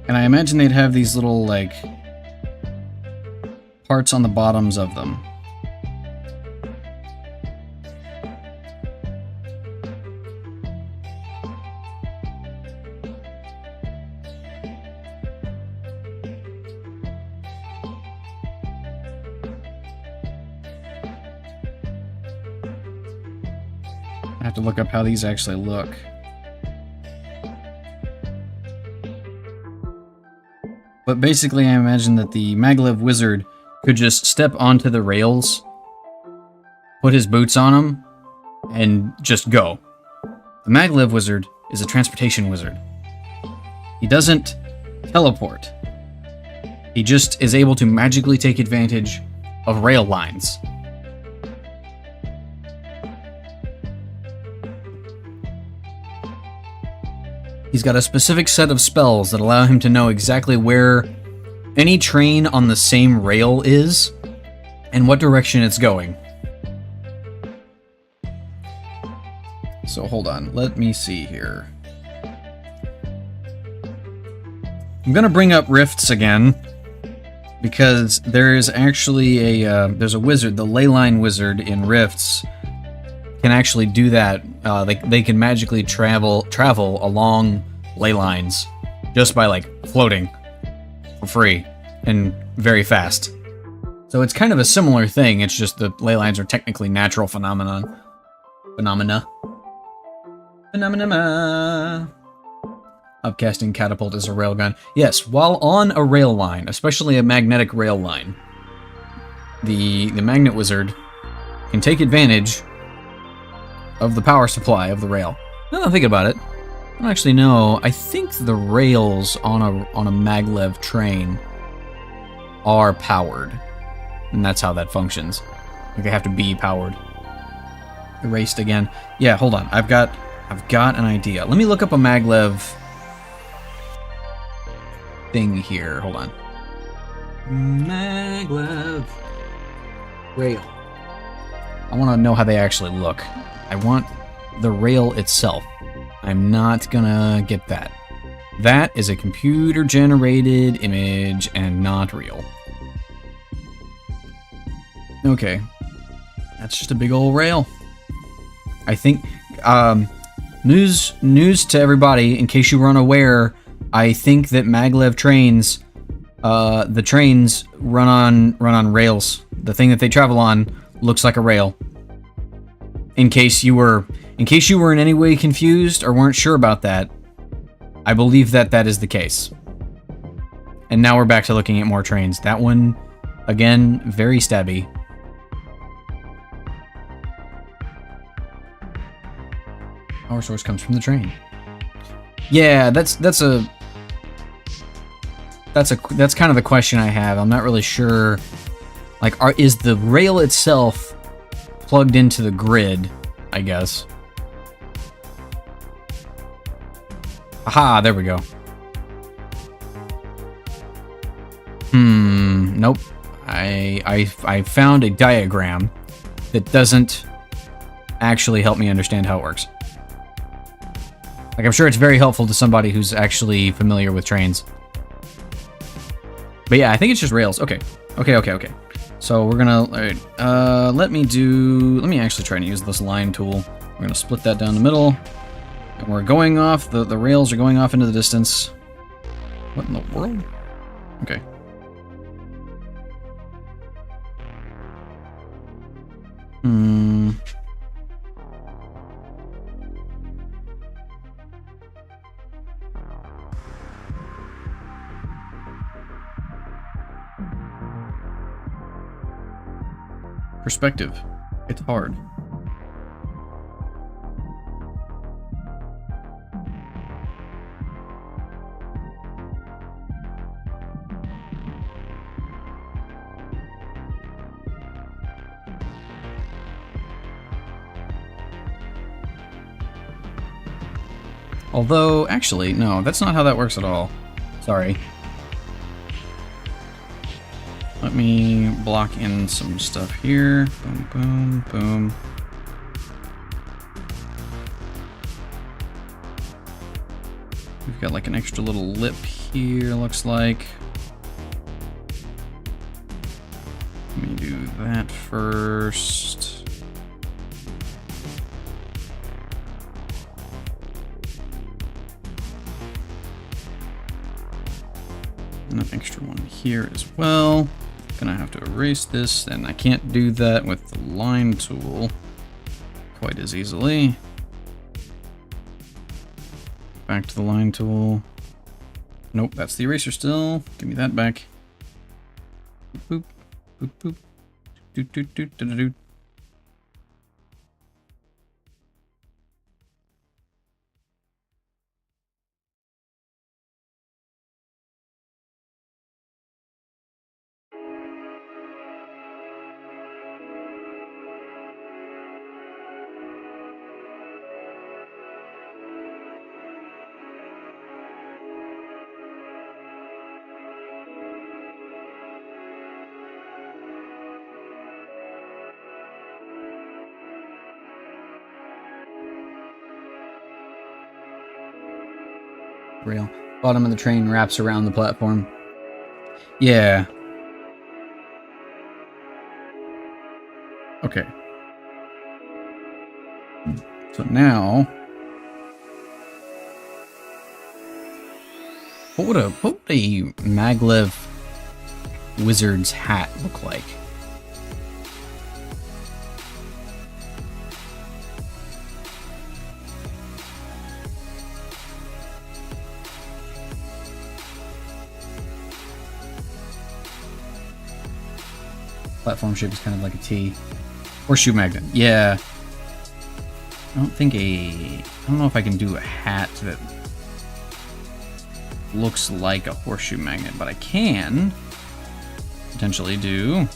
[SPEAKER 1] And I imagine they'd have these little, like, parts on the bottoms of them. I have to look up how these actually look. But basically, I imagine that the maglev wizard could just step onto the rails, put his boots on them, and just go. The maglev wizard is a transportation wizard. He doesn't teleport. He just is able to magically take advantage of rail lines. He's got a specific set of spells that allow him to know exactly where any train on the same rail is and what direction it's going. So hold on, let me see here. I'm gonna bring up rifts again because there is actually there's a wizard, the leyline wizard in rifts can actually do that. They can magically travel along ley lines just by like floating for free and very fast. So it's kind of a similar thing. It's just the ley lines are technically natural phenomena. Upcasting catapult is a railgun. Yes, while on a rail line, especially a magnetic rail line, the magnet wizard can take advantage of the power supply of the rail. Now that I'm thinking about it, I don't actually know. I think the rails on a maglev train are powered, and that's how that functions. Like they have to be powered. Erased again. Yeah, hold on. I've got an idea. Let me look up a maglev thing here. Hold on. Maglev rail. I want to know how they actually look. I want the rail itself. I'm not gonna get that. That is a computer-generated image and not real. Okay. That's just a big old rail. I think, news to everybody, in case you were unaware, I think that maglev trains, the trains run on rails. The thing that they travel on looks like a rail. In case you were in any way confused or weren't sure about that, I believe that is the case. And now we're back to looking at more trains. That one, again, very stabby. Power source comes from the train. Yeah, that's kind of the question I have. I'm not really sure. Like, is the rail itself plugged into the grid? I guess. Aha, there we go. Nope. I found a diagram that doesn't actually help me understand how it works. Like, I'm sure it's very helpful to somebody who's actually familiar with trains. But yeah, I think it's just rails. Okay. So we're gonna, alright, let me actually try to use this line tool. We're gonna split that down the middle. And we're going off, the rails are going off into the distance. What in the world? Okay. Perspective. It's hard. Although, actually, no, that's not how that works at all. Sorry. Let me block in some stuff here. Boom, boom, boom. We've Got like an extra little lip here, looks like. Let me do that first. And an extra one here as well. Gonna have to erase this, and I can't do that with the line tool quite as easily. Back to the line tool. Nope, that's the eraser still. Give me that back. Boop, boop, boop. Doot, doot, doot, doot, doot. Rail. Bottom of the train wraps around the platform. Yeah. Okay. So now, what would a maglev wizard's hat look like? Platform shape is kind of like a T. Horseshoe magnet. Yeah. I don't know if I can do a hat that looks like a horseshoe magnet, but I can potentially do.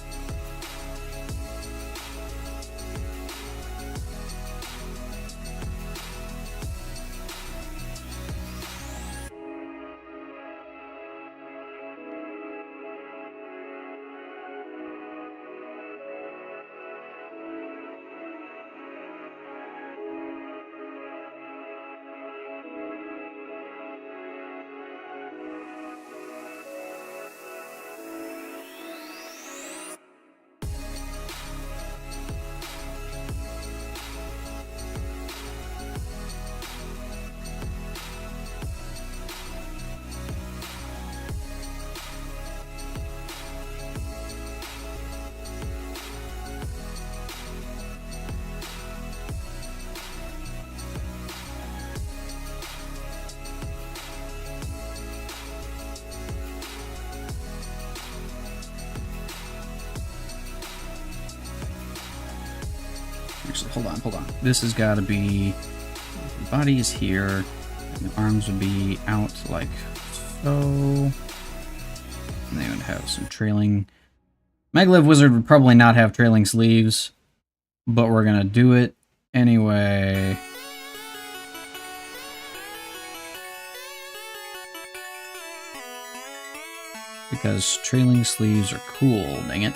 [SPEAKER 1] Actually, hold on. This has got to be, the body is here, and the arms would be out like so. And they would have some trailing. Maglev Wizard would probably not have trailing sleeves, but we're gonna do it anyway. Because trailing sleeves are cool, dang it.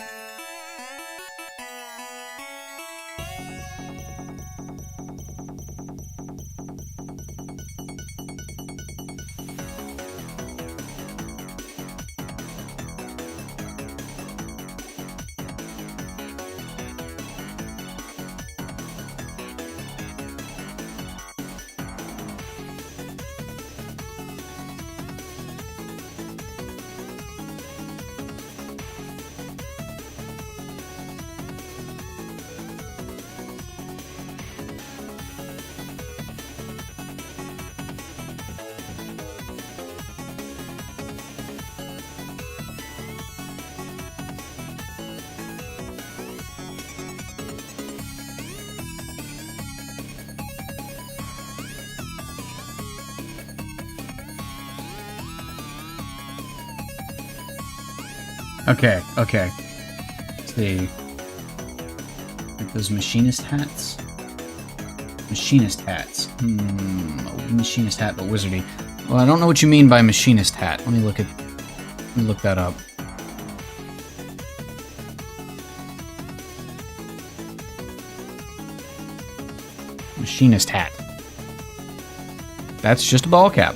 [SPEAKER 1] Okay. Let's see. Like those machinist hats? Machinist hats. Machinist hat, but wizardy. Well, I don't know what you mean by machinist hat. Let me look that up. Machinist hat. That's just a ball cap.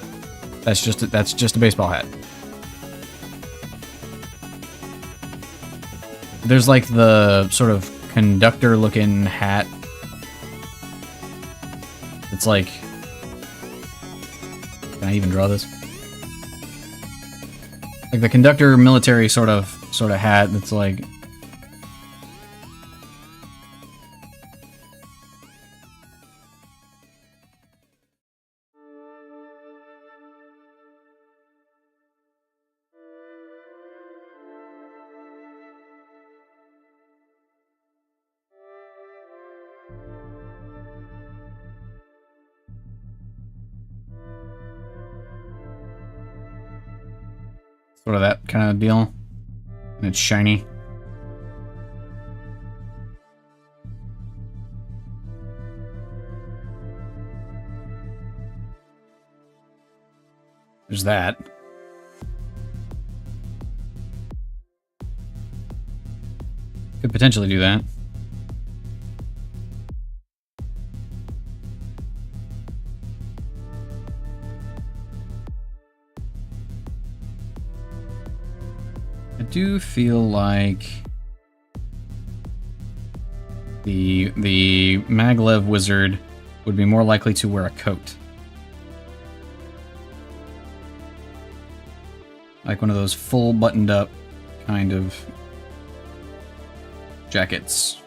[SPEAKER 1] That's just a baseball hat. There's like the sort of conductor-looking hat. It's like, can I even draw this? Like the conductor military sort of hat that's like, sort of that kind of deal. And it's shiny. There's that. Could potentially do that. I do feel like the Maglev wizard would be more likely to wear a coat. Like one of those full buttoned up kind of jackets.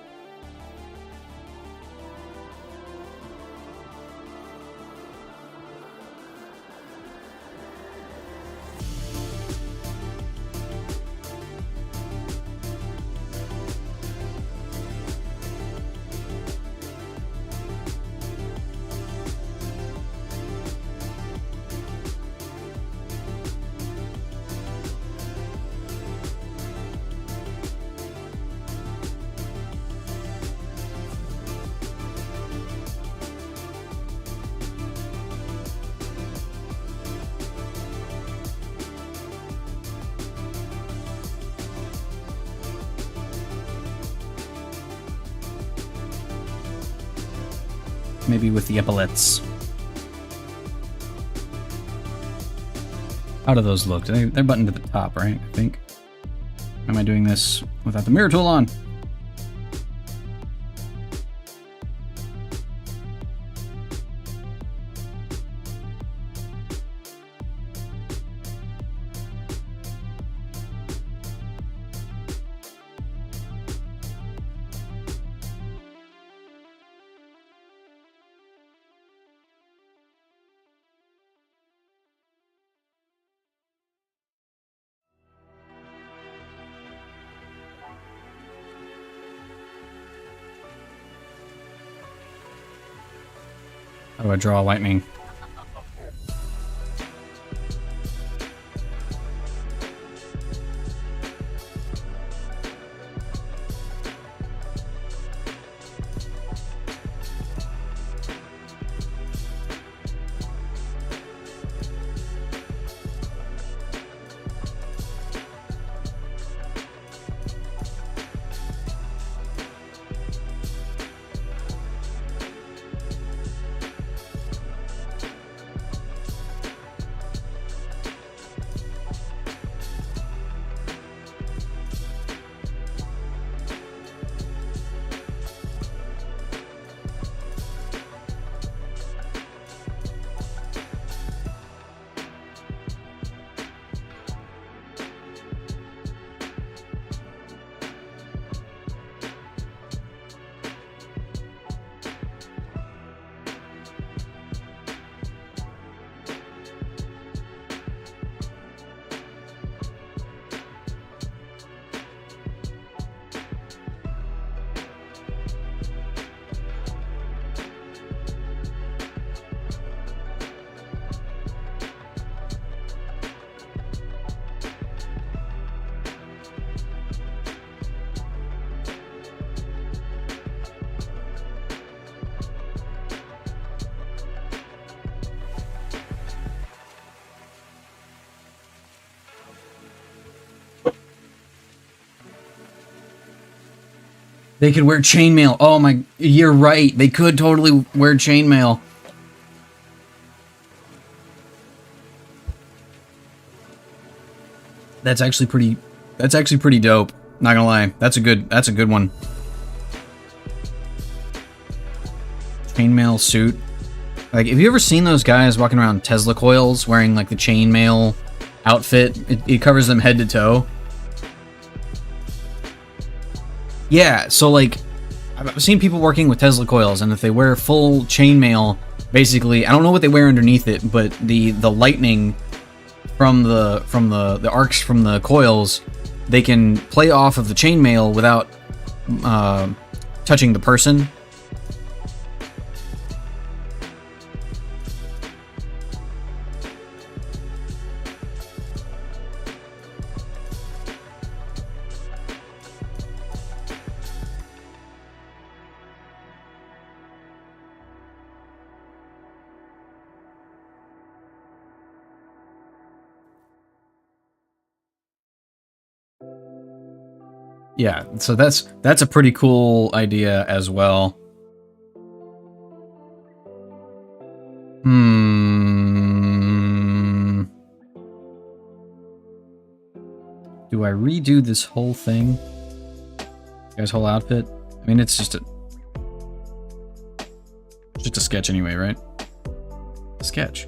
[SPEAKER 1] Maybe with the epaulets. How do those look? They're buttoned at the top, right? I think. Am I doing this without the mirror tool on? How do I draw lightning? They could wear chainmail. Oh my, you're right. They could totally wear chainmail. That's actually pretty. That's actually pretty dope. Not gonna lie. That's a good one. Chainmail suit. Like, have you ever seen those guys walking around Tesla coils wearing like the chainmail outfit? It covers them head to toe. Yeah, so like, I've seen people working with Tesla coils, and if they wear full chainmail, basically, I don't know what they wear underneath it, but the lightning from the arcs from the coils, they can play off of the chainmail without touching the person. Yeah, so that's a pretty cool idea as well. Do I redo this whole thing? Guy's whole outfit? I mean, it's just a sketch anyway, right? A sketch.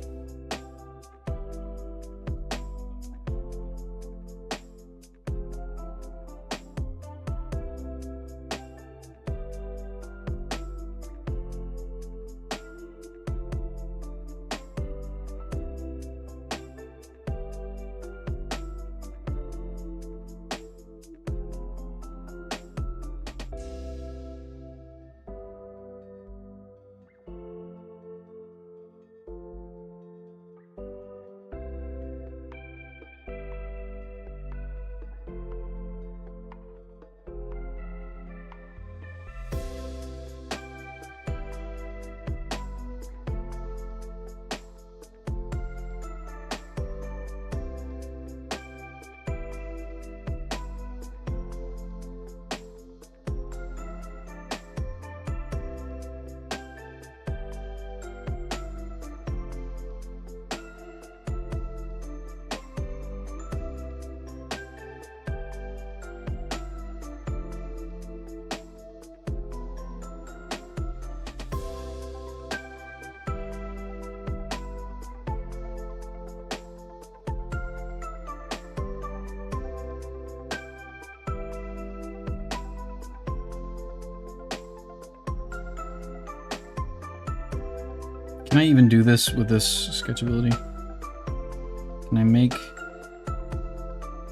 [SPEAKER 1] Can I even do this with this sketch ability? Can I make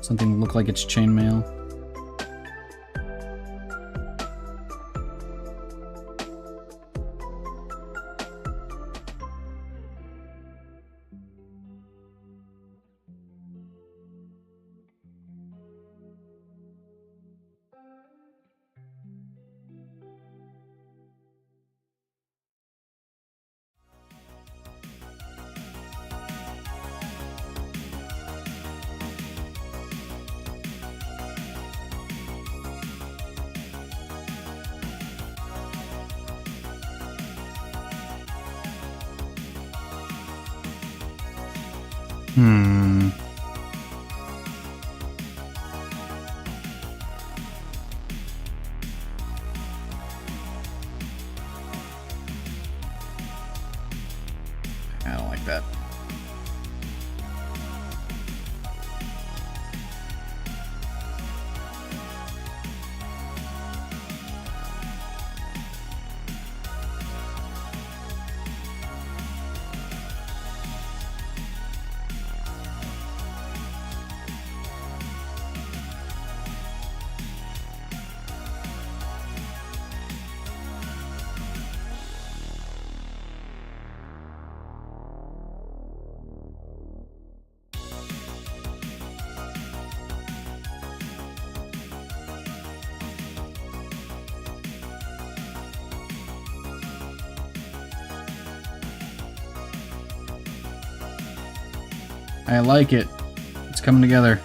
[SPEAKER 1] something look like it's chainmail? I don't like that. I like it. It's coming together.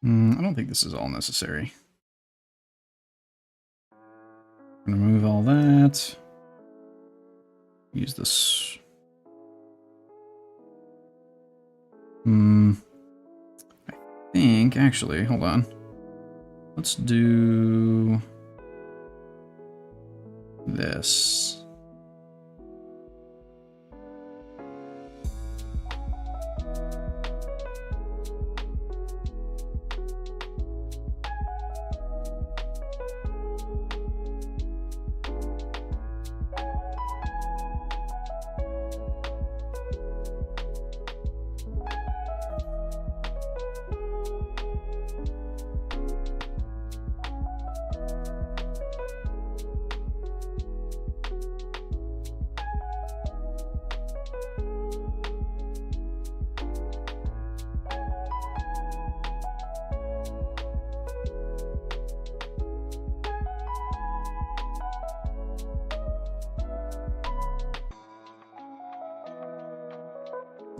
[SPEAKER 1] I don't think this is all necessary. I'm gonna remove all that. Use this. I think, actually, hold on. Let's do this.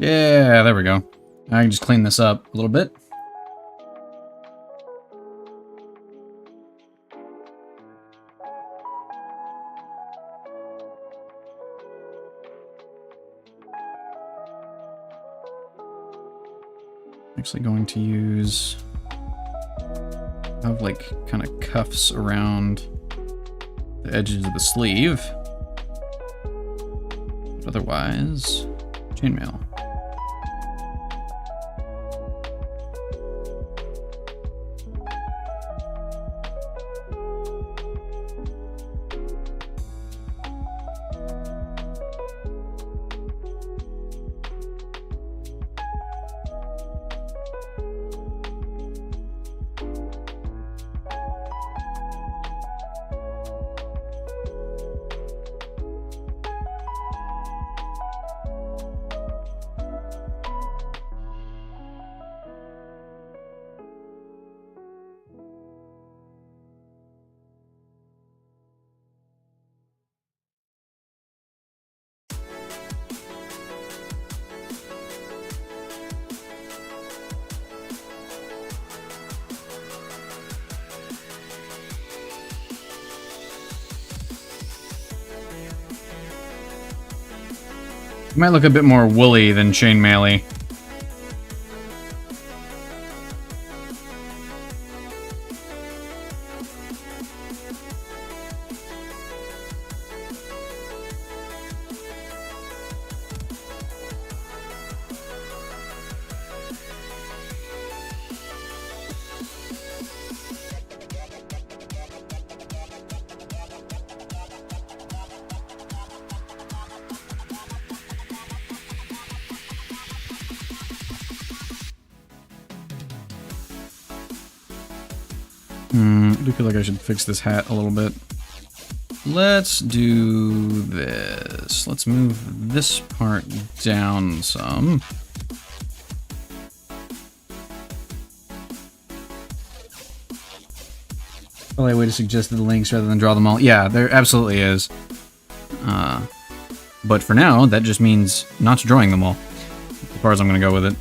[SPEAKER 1] Yeah, there we go. I can just clean this up a little bit. Actually going to use, I have like kind of cuffs around the edges of the sleeve. But otherwise, chainmail. It might look a bit more woolly than chainmail-y. I do feel like I should fix this hat a little bit. Let's do this. Let's move this part down some. Probably a way to suggest the links rather than draw them all. Yeah, there absolutely is. But for now, that just means not drawing them all, as far as I'm going to go with it.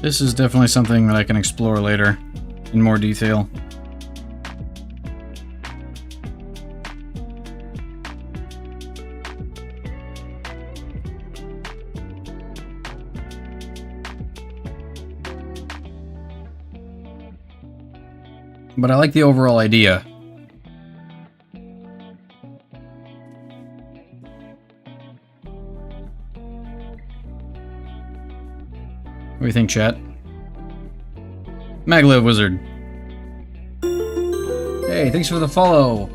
[SPEAKER 1] This is definitely something that I can explore later in more detail. But I like the overall idea. What do you think, chat? Maglev Wizard. Hey, thanks for the follow.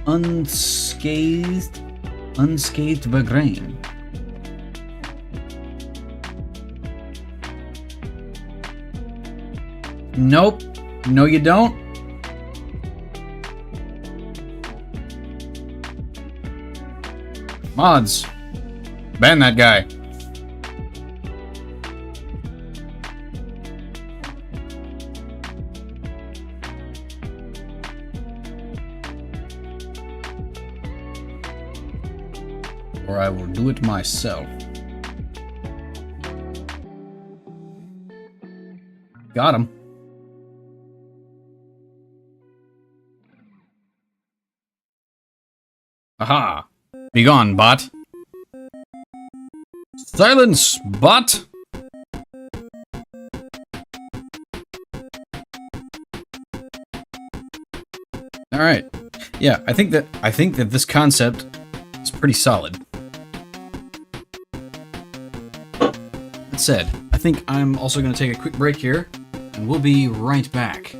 [SPEAKER 1] Unscathed Bagrain. Nope. No, you don't. Mods. Ban that guy. Or I will do it myself. Got him. Aha! Begone, bot. Silence, bot! Alright. Yeah, I think that this concept is pretty solid. That said, I think I'm also going to take a quick break here, and we'll be right back.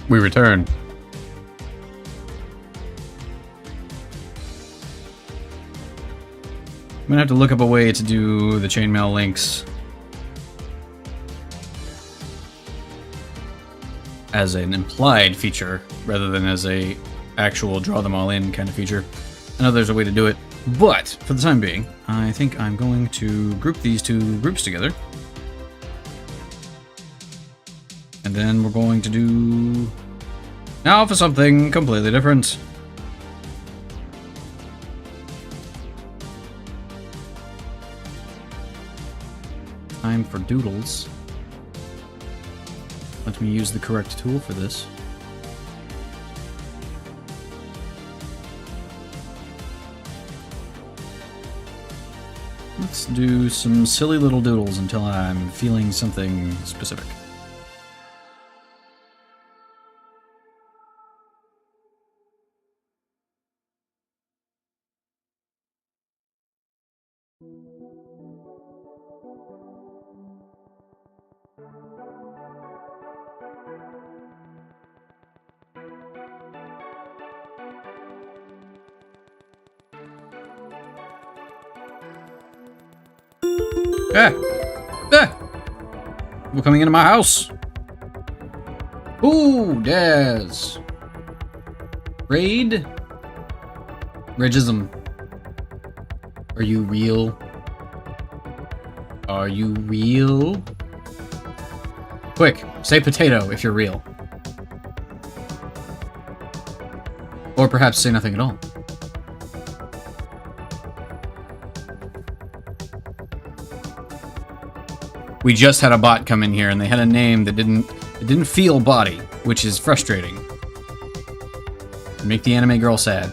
[SPEAKER 1] We return. I'm gonna have to look up a way to do the chainmail links as an implied feature rather than as a actual draw them all in kind of feature. I know there's a way to do it, but for the time being, I think I'm going to group these two groups together. And then we're going to do now for something completely different. Time for doodles. Let me use the correct tool for this. Let's do some silly little doodles until I'm feeling something specific. Ah! Ah! People coming into my house! Ooh, Daz! Raid? Regism. Are you real? Are you real? Quick, say potato if you're real. Or perhaps say nothing at all. We just had a bot come in here and they had a name that didn't feel body, which is frustrating. Make the anime girl sad.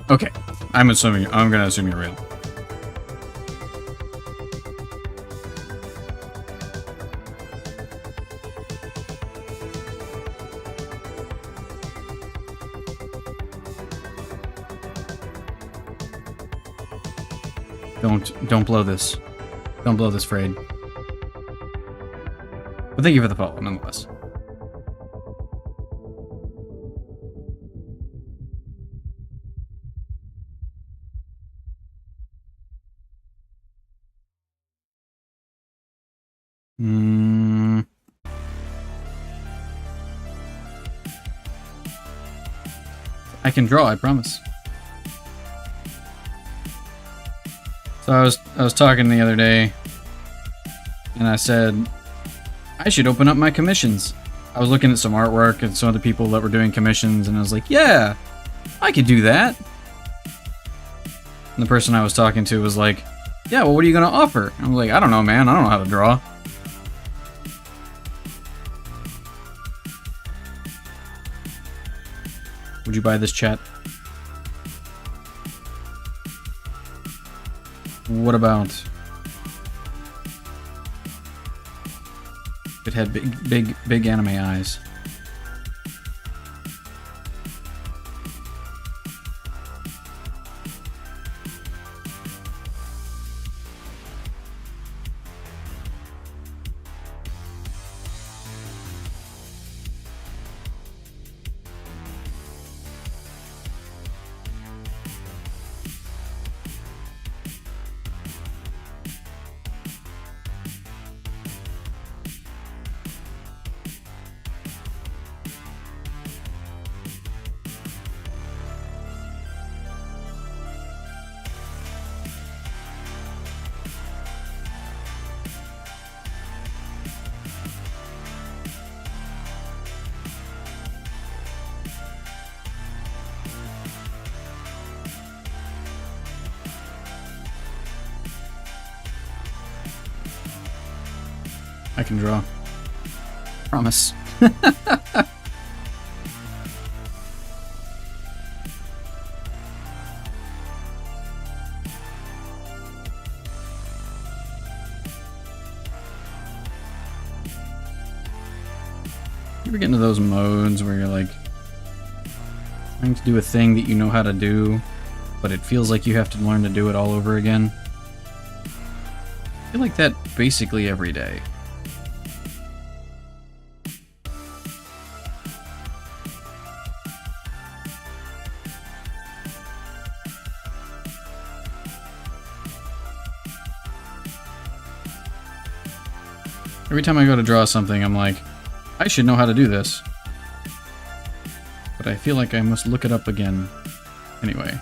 [SPEAKER 1] Okay, I'm gonna assume you're real. Don't blow this. Don't blow this, Frayed. But thank you for the follow, nonetheless. I can draw, I promise. So I was talking the other day, and I said I should open up my commissions. I was looking at some artwork and some of the people that were doing commissions, and I was like, yeah, I could do that. And the person I was talking to was like, yeah, well, what are you gonna offer? I was like, I don't know, man. I don't know how to draw. Would you buy this, chat? What about? It had big anime eyes. I can draw. Promise. You ever get into those modes where you're like trying to do a thing that you know how to do, but it feels like you have to learn to do it all over again? I feel like that basically every day. Every time I go to draw something, I'm like, I should know how to do this. But I feel like I must look it up again. Anyway.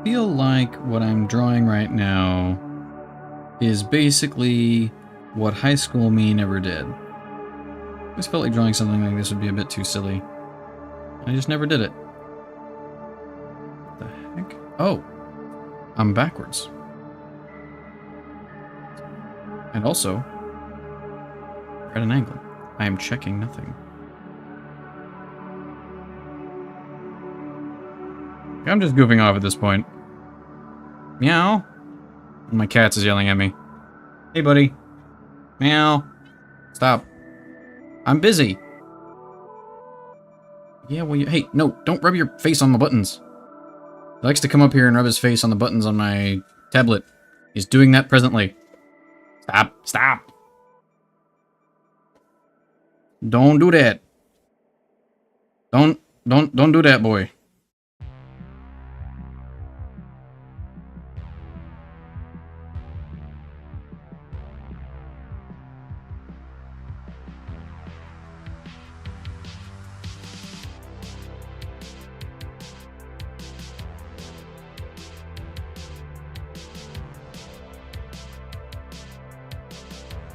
[SPEAKER 1] feel like what I'm drawing right now is basically what high school me never did. I just felt like drawing something like this would be a bit too silly. I just never did it. What the heck? Oh, I'm backwards. And also, at an angle. I am checking nothing. I'm just goofing off at this point. Meow. My cat is yelling at me. Hey, buddy. Meow. Stop. I'm busy. Yeah, well, hey, no, don't rub your face on the buttons. He likes to come up here and rub his face on the buttons on my tablet. He's doing that presently. Stop. Stop. Don't do that. Don't do that, boy.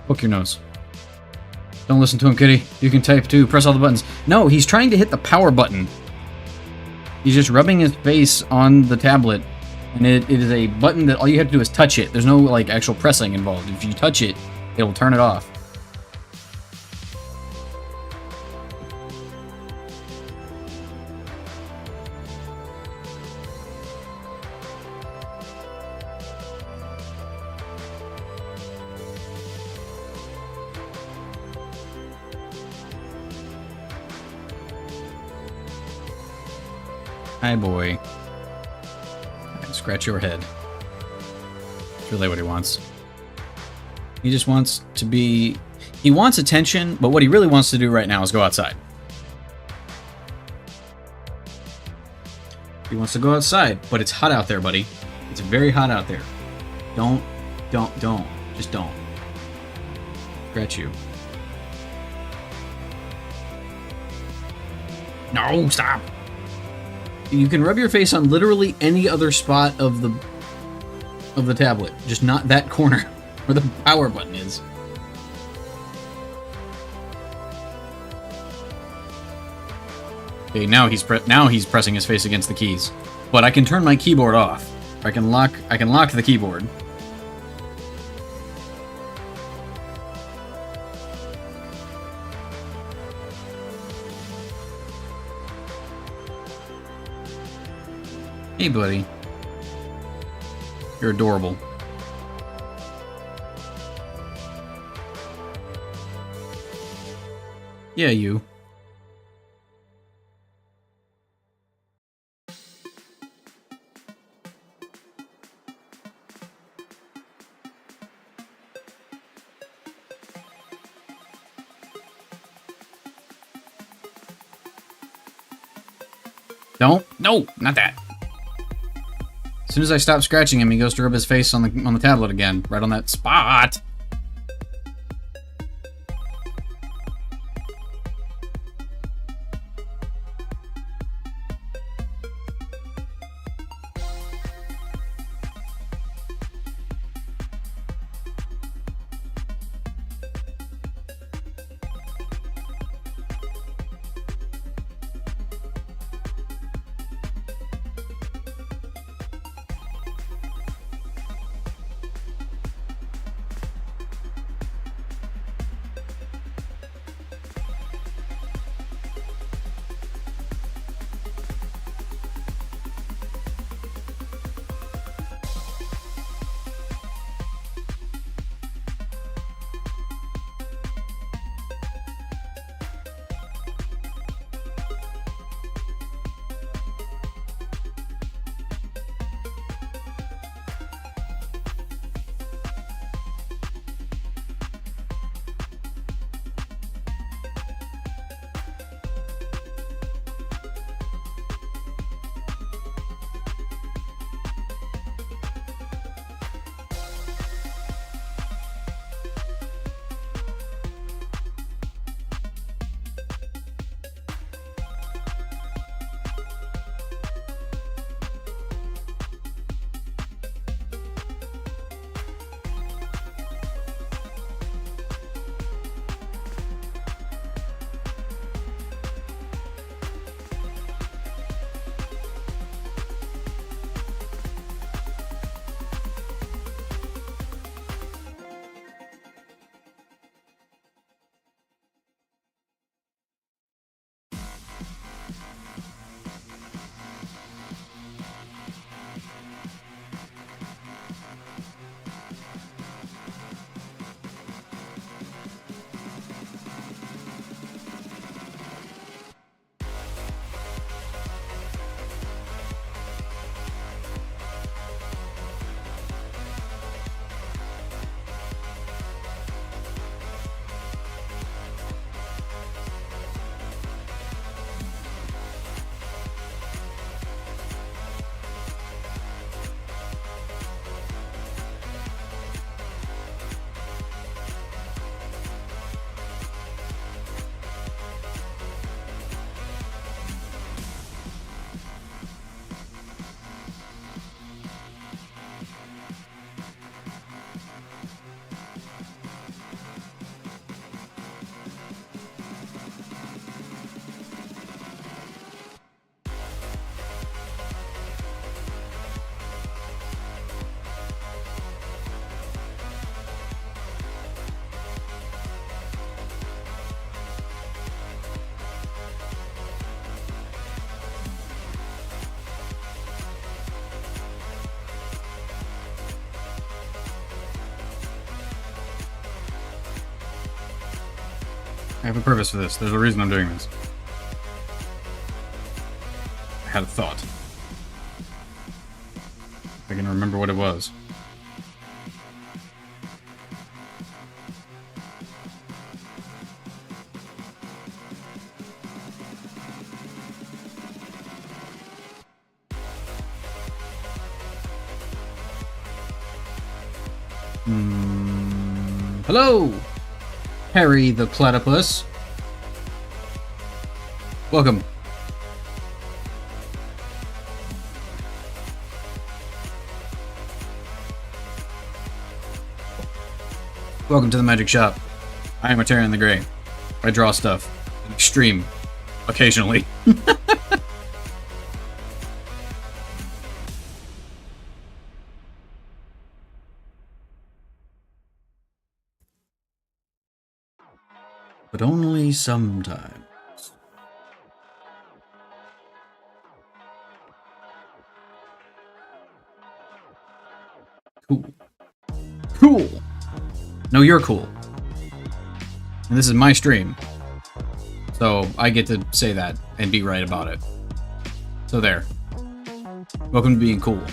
[SPEAKER 1] Poke your nose. Don't listen to him, kitty. You can type too. Press all the buttons. No, he's trying to hit the power button. He's just rubbing his face on the tablet. And it is a button that all you have to do is touch it. There's no, like, actual pressing involved. If you touch it, it will turn it off. Hi, boy. Scratch your head. That's really what he wants. He just wants to be... He wants attention, but what he really wants to do right now is go outside. He wants to go outside, but it's hot out there, buddy. It's very hot out there. Don't. Just don't. Scratch you. No, stop! You can rub your face on literally any other spot of the tablet, just not that corner where the power button is. Okay, now he's pressing his face against the keys. But I can turn my keyboard off. I can lock the keyboard. Hey, buddy. You're adorable. Yeah, you. Don't. No, not that. As soon as I stop scratching him, he goes to rub his face on the tablet again, right on that spot. have a purpose for this. There's a reason I'm doing this. I had a thought. If I can remember what it was. Hello, Harry the Platypus. Welcome. Welcome to the magic shop. I am a Terran the Grey. I draw stuff. Extreme. Occasionally. But only sometimes. Cool. Cool! No, you're cool. And this is my stream. So I get to say that and be right about it. So there. Welcome to being cool.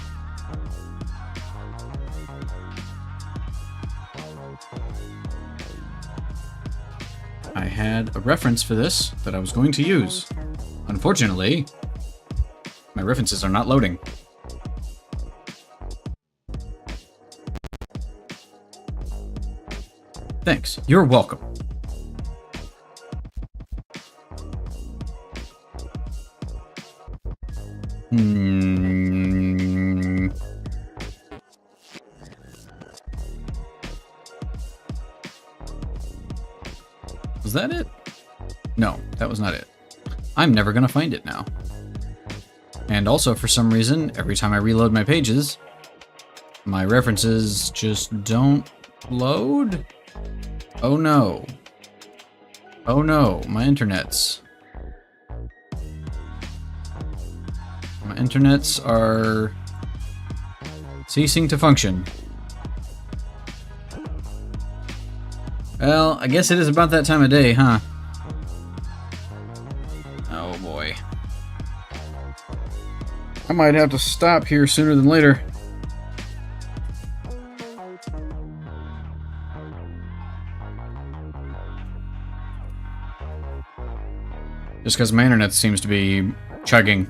[SPEAKER 1] I had a reference for this that I was going to use. Unfortunately, my references are not loading. Thanks. You're welcome. Was that it? No, that was not it. I'm never gonna find it now. And also, for some reason, every time I reload my pages, my references just don't load. Oh no. Oh no, my internets. My internets are ceasing to function. Well, I guess it is about that time of day, huh? Oh boy. I might have to stop here sooner than later. Just because my internet seems to be chugging.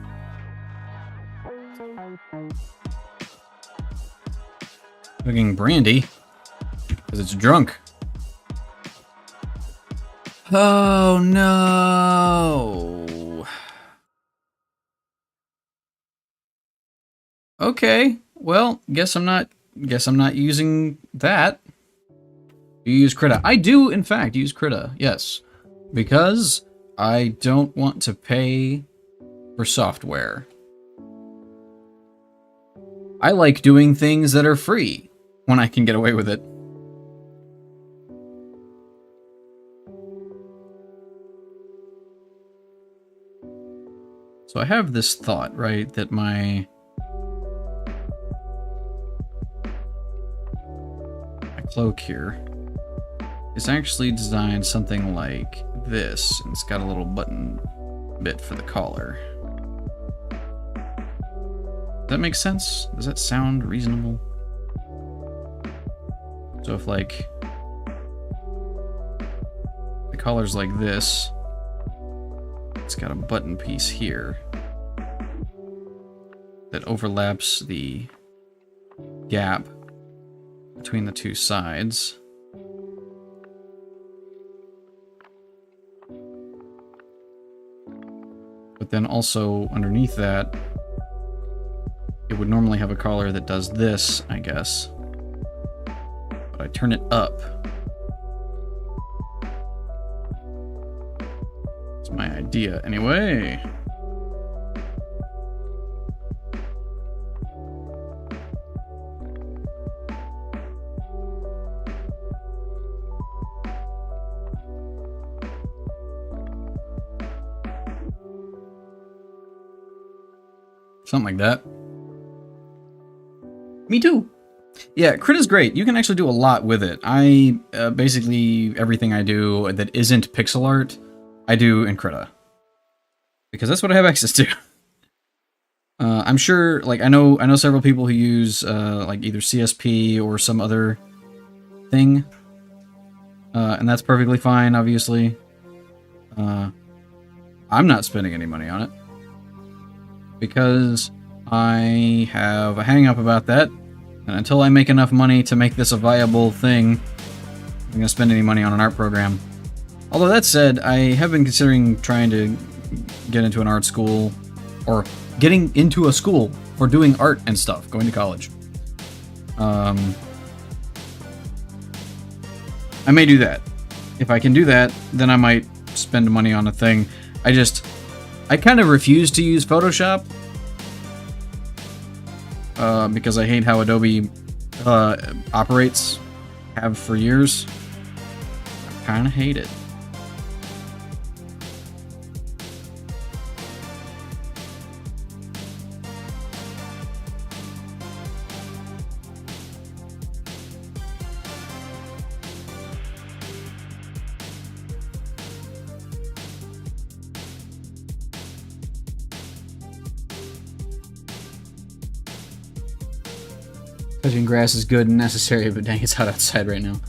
[SPEAKER 1] Chugging brandy. Because it's drunk. Oh no. Okay. Well, guess I'm not using that. You use Krita. I do in fact use Krita. Yes. Because I don't want to pay for software. I like doing things that are free when I can get away with it. So I have this thought, right, that my cloak here is actually designed something like this, and it's got a little button bit for the collar. Does that make sense? Does that sound reasonable? So if, like, the collar's like this, it's got a button piece here that overlaps the gap between the two sides. But then also underneath that, it would normally have a collar that does this, I guess. But I turn it up. It's my idea, anyway. Something like that. Me too. Yeah, Crit is great. You can actually do a lot with it. I basically everything I do that isn't pixel art, I do in Krita because that's what I have access to. I'm sure, like I know several people who use like either CSP or some other thing, and that's perfectly fine. Obviously, I'm not spending any money on it because I have a hang up about that, and until I make enough money to make this a viable thing, I'm gonna spend any money on an art program. Although that said, I have been considering trying to get into an art school, or getting into a school for doing art and stuff, going to college. I may do that. If I can do that, then I might spend money on a thing. I kind of refuse to use Photoshop because I hate how Adobe operates. Have for years. I kind of hate it. Touching grass is good and necessary, but dang, it's hot outside right now.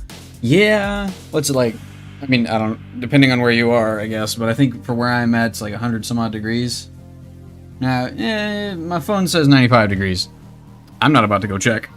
[SPEAKER 1] Yeah, what's it like? I mean, I don't. Depending on where you are, I guess. But I think for where I'm at, it's like 100 some odd degrees. Now, my phone says 95 degrees. I'm not about to go check.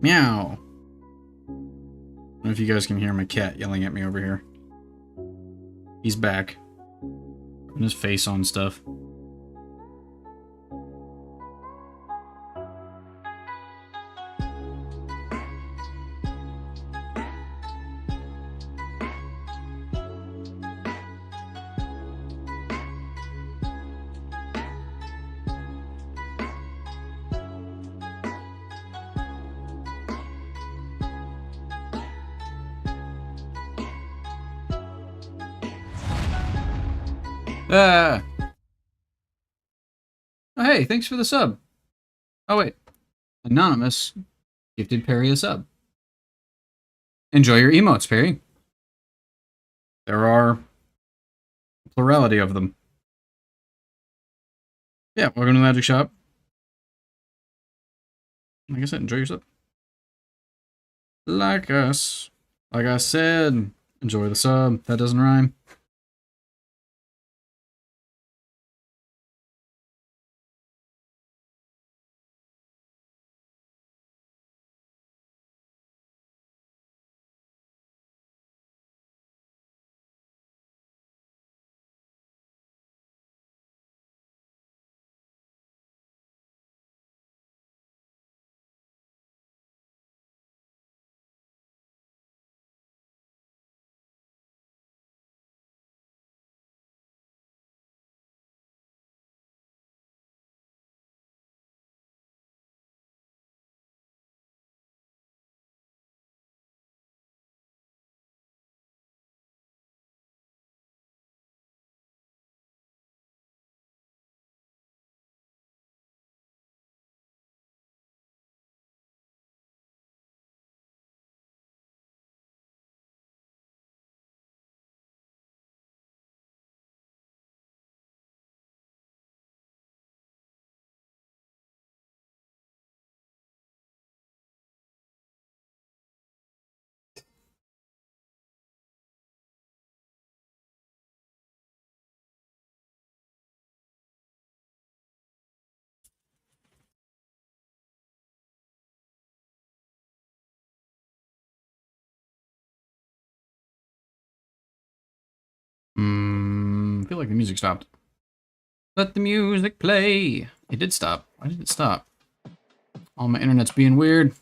[SPEAKER 1] Meow. I don't know if you guys can hear my cat yelling at me over here. He's back. Putting his face on stuff. Ah! Oh, hey, thanks for the sub. Oh, wait. Anonymous gifted Perry a sub. Enjoy your emotes, Perry. There are a plurality of them. Yeah, welcome to the Magic Shop. Like I said, enjoy your sub. Like I said, enjoy the sub. That doesn't rhyme. I feel like the music stopped. Let the music play. It did stop. Why did it stop? Oh, my internet's being weird.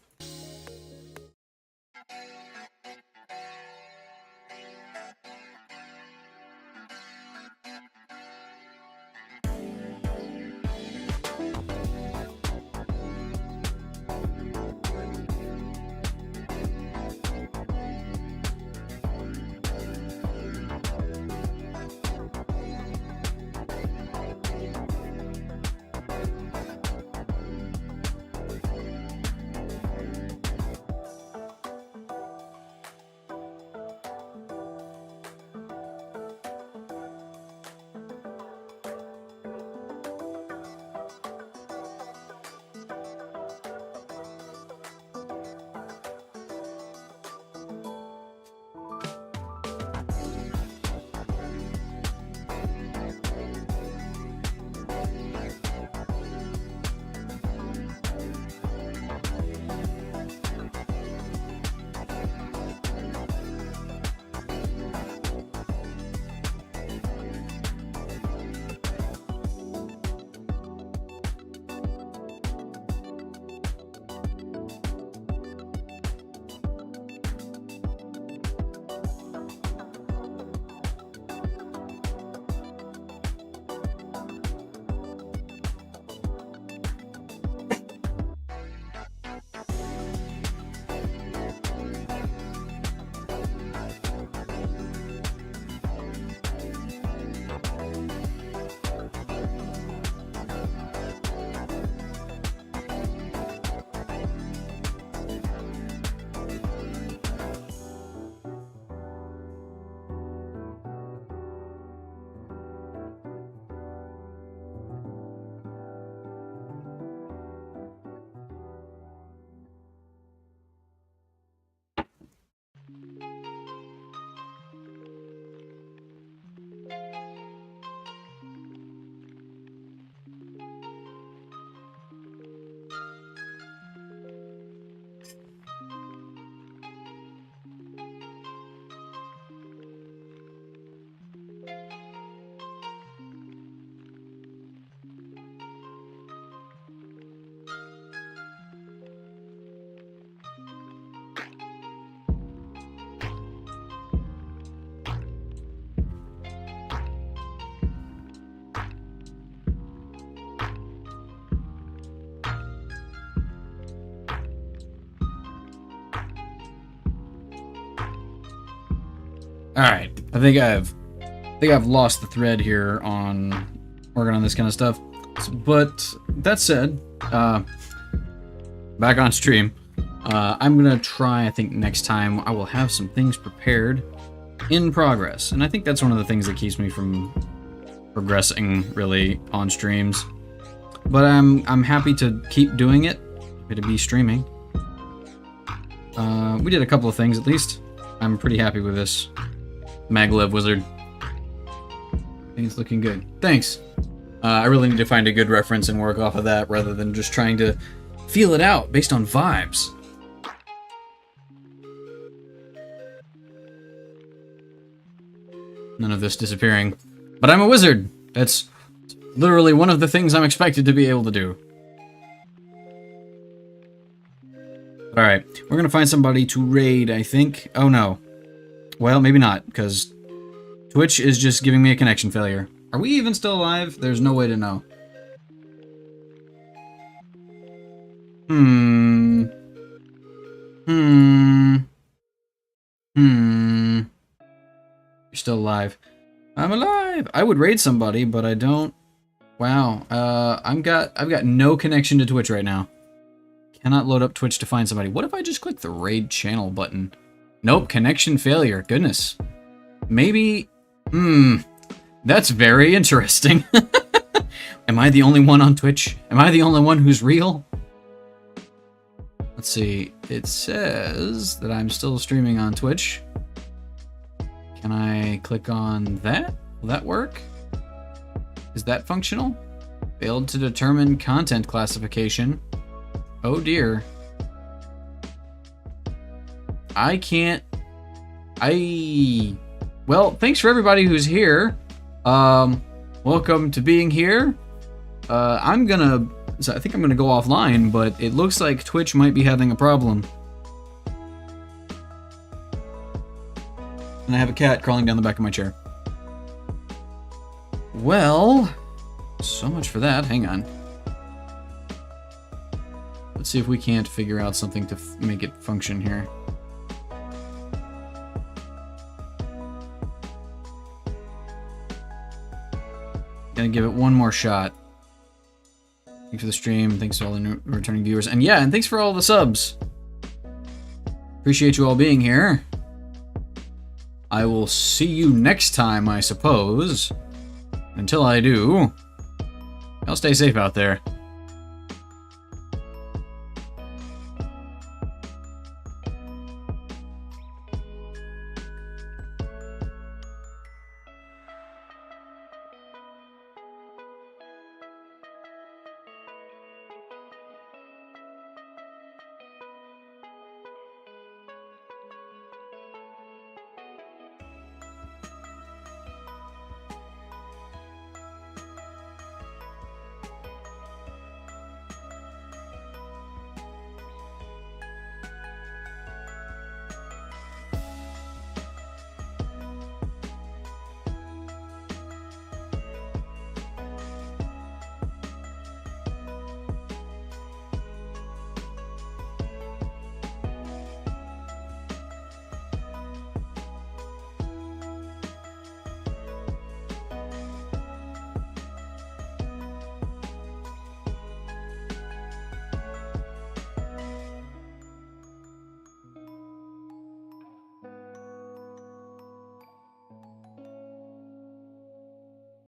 [SPEAKER 1] Alright, I think I've lost the thread here on working on this kind of stuff. But that said, back on stream, I'm gonna try, I think next time I will have some things prepared in progress. And I think that's one of the things that keeps me from progressing really on streams. But I'm happy to keep doing it, happy to be streaming. We did a couple of things at least. I'm pretty happy with this Maglev wizard. I think it's looking good. Thanks. I really need to find a good reference and work off of that rather than just trying to feel it out based on vibes. None of this disappearing. But I'm a wizard! That's literally one of the things I'm expected to be able to do. Alright, we're gonna find somebody to raid, I think. Oh no. Well, maybe not, because Twitch is just giving me a connection failure. Are we even still alive? There's no way to know. You're still alive. I'm alive! I would raid somebody, but I don't. Wow. I've got no connection to Twitch right now. Cannot load up Twitch to find somebody. What if I just click the raid channel button? Nope, connection failure. Goodness. Maybe... That's very interesting. Am I the only one on Twitch? Am I the only one who's real? Let's see. It says that I'm still streaming on Twitch. Can I click on that? Will that work? Is that functional? Failed to determine content classification. Oh dear. I can't... Well, thanks for everybody who's here. Welcome to being here. So I think I'm gonna go offline, but it looks like Twitch might be having a problem. And I have a cat crawling down the back of my chair. Well, so much for that. Hang on. Let's see if we can't figure out something to make it function here. Gonna give it one more shot. Thanks for the stream. Thanks to all the new returning viewers. And yeah, and thanks for all the subs. Appreciate you all being here. I will see you next time, I suppose. Until I do, y'all stay safe out there.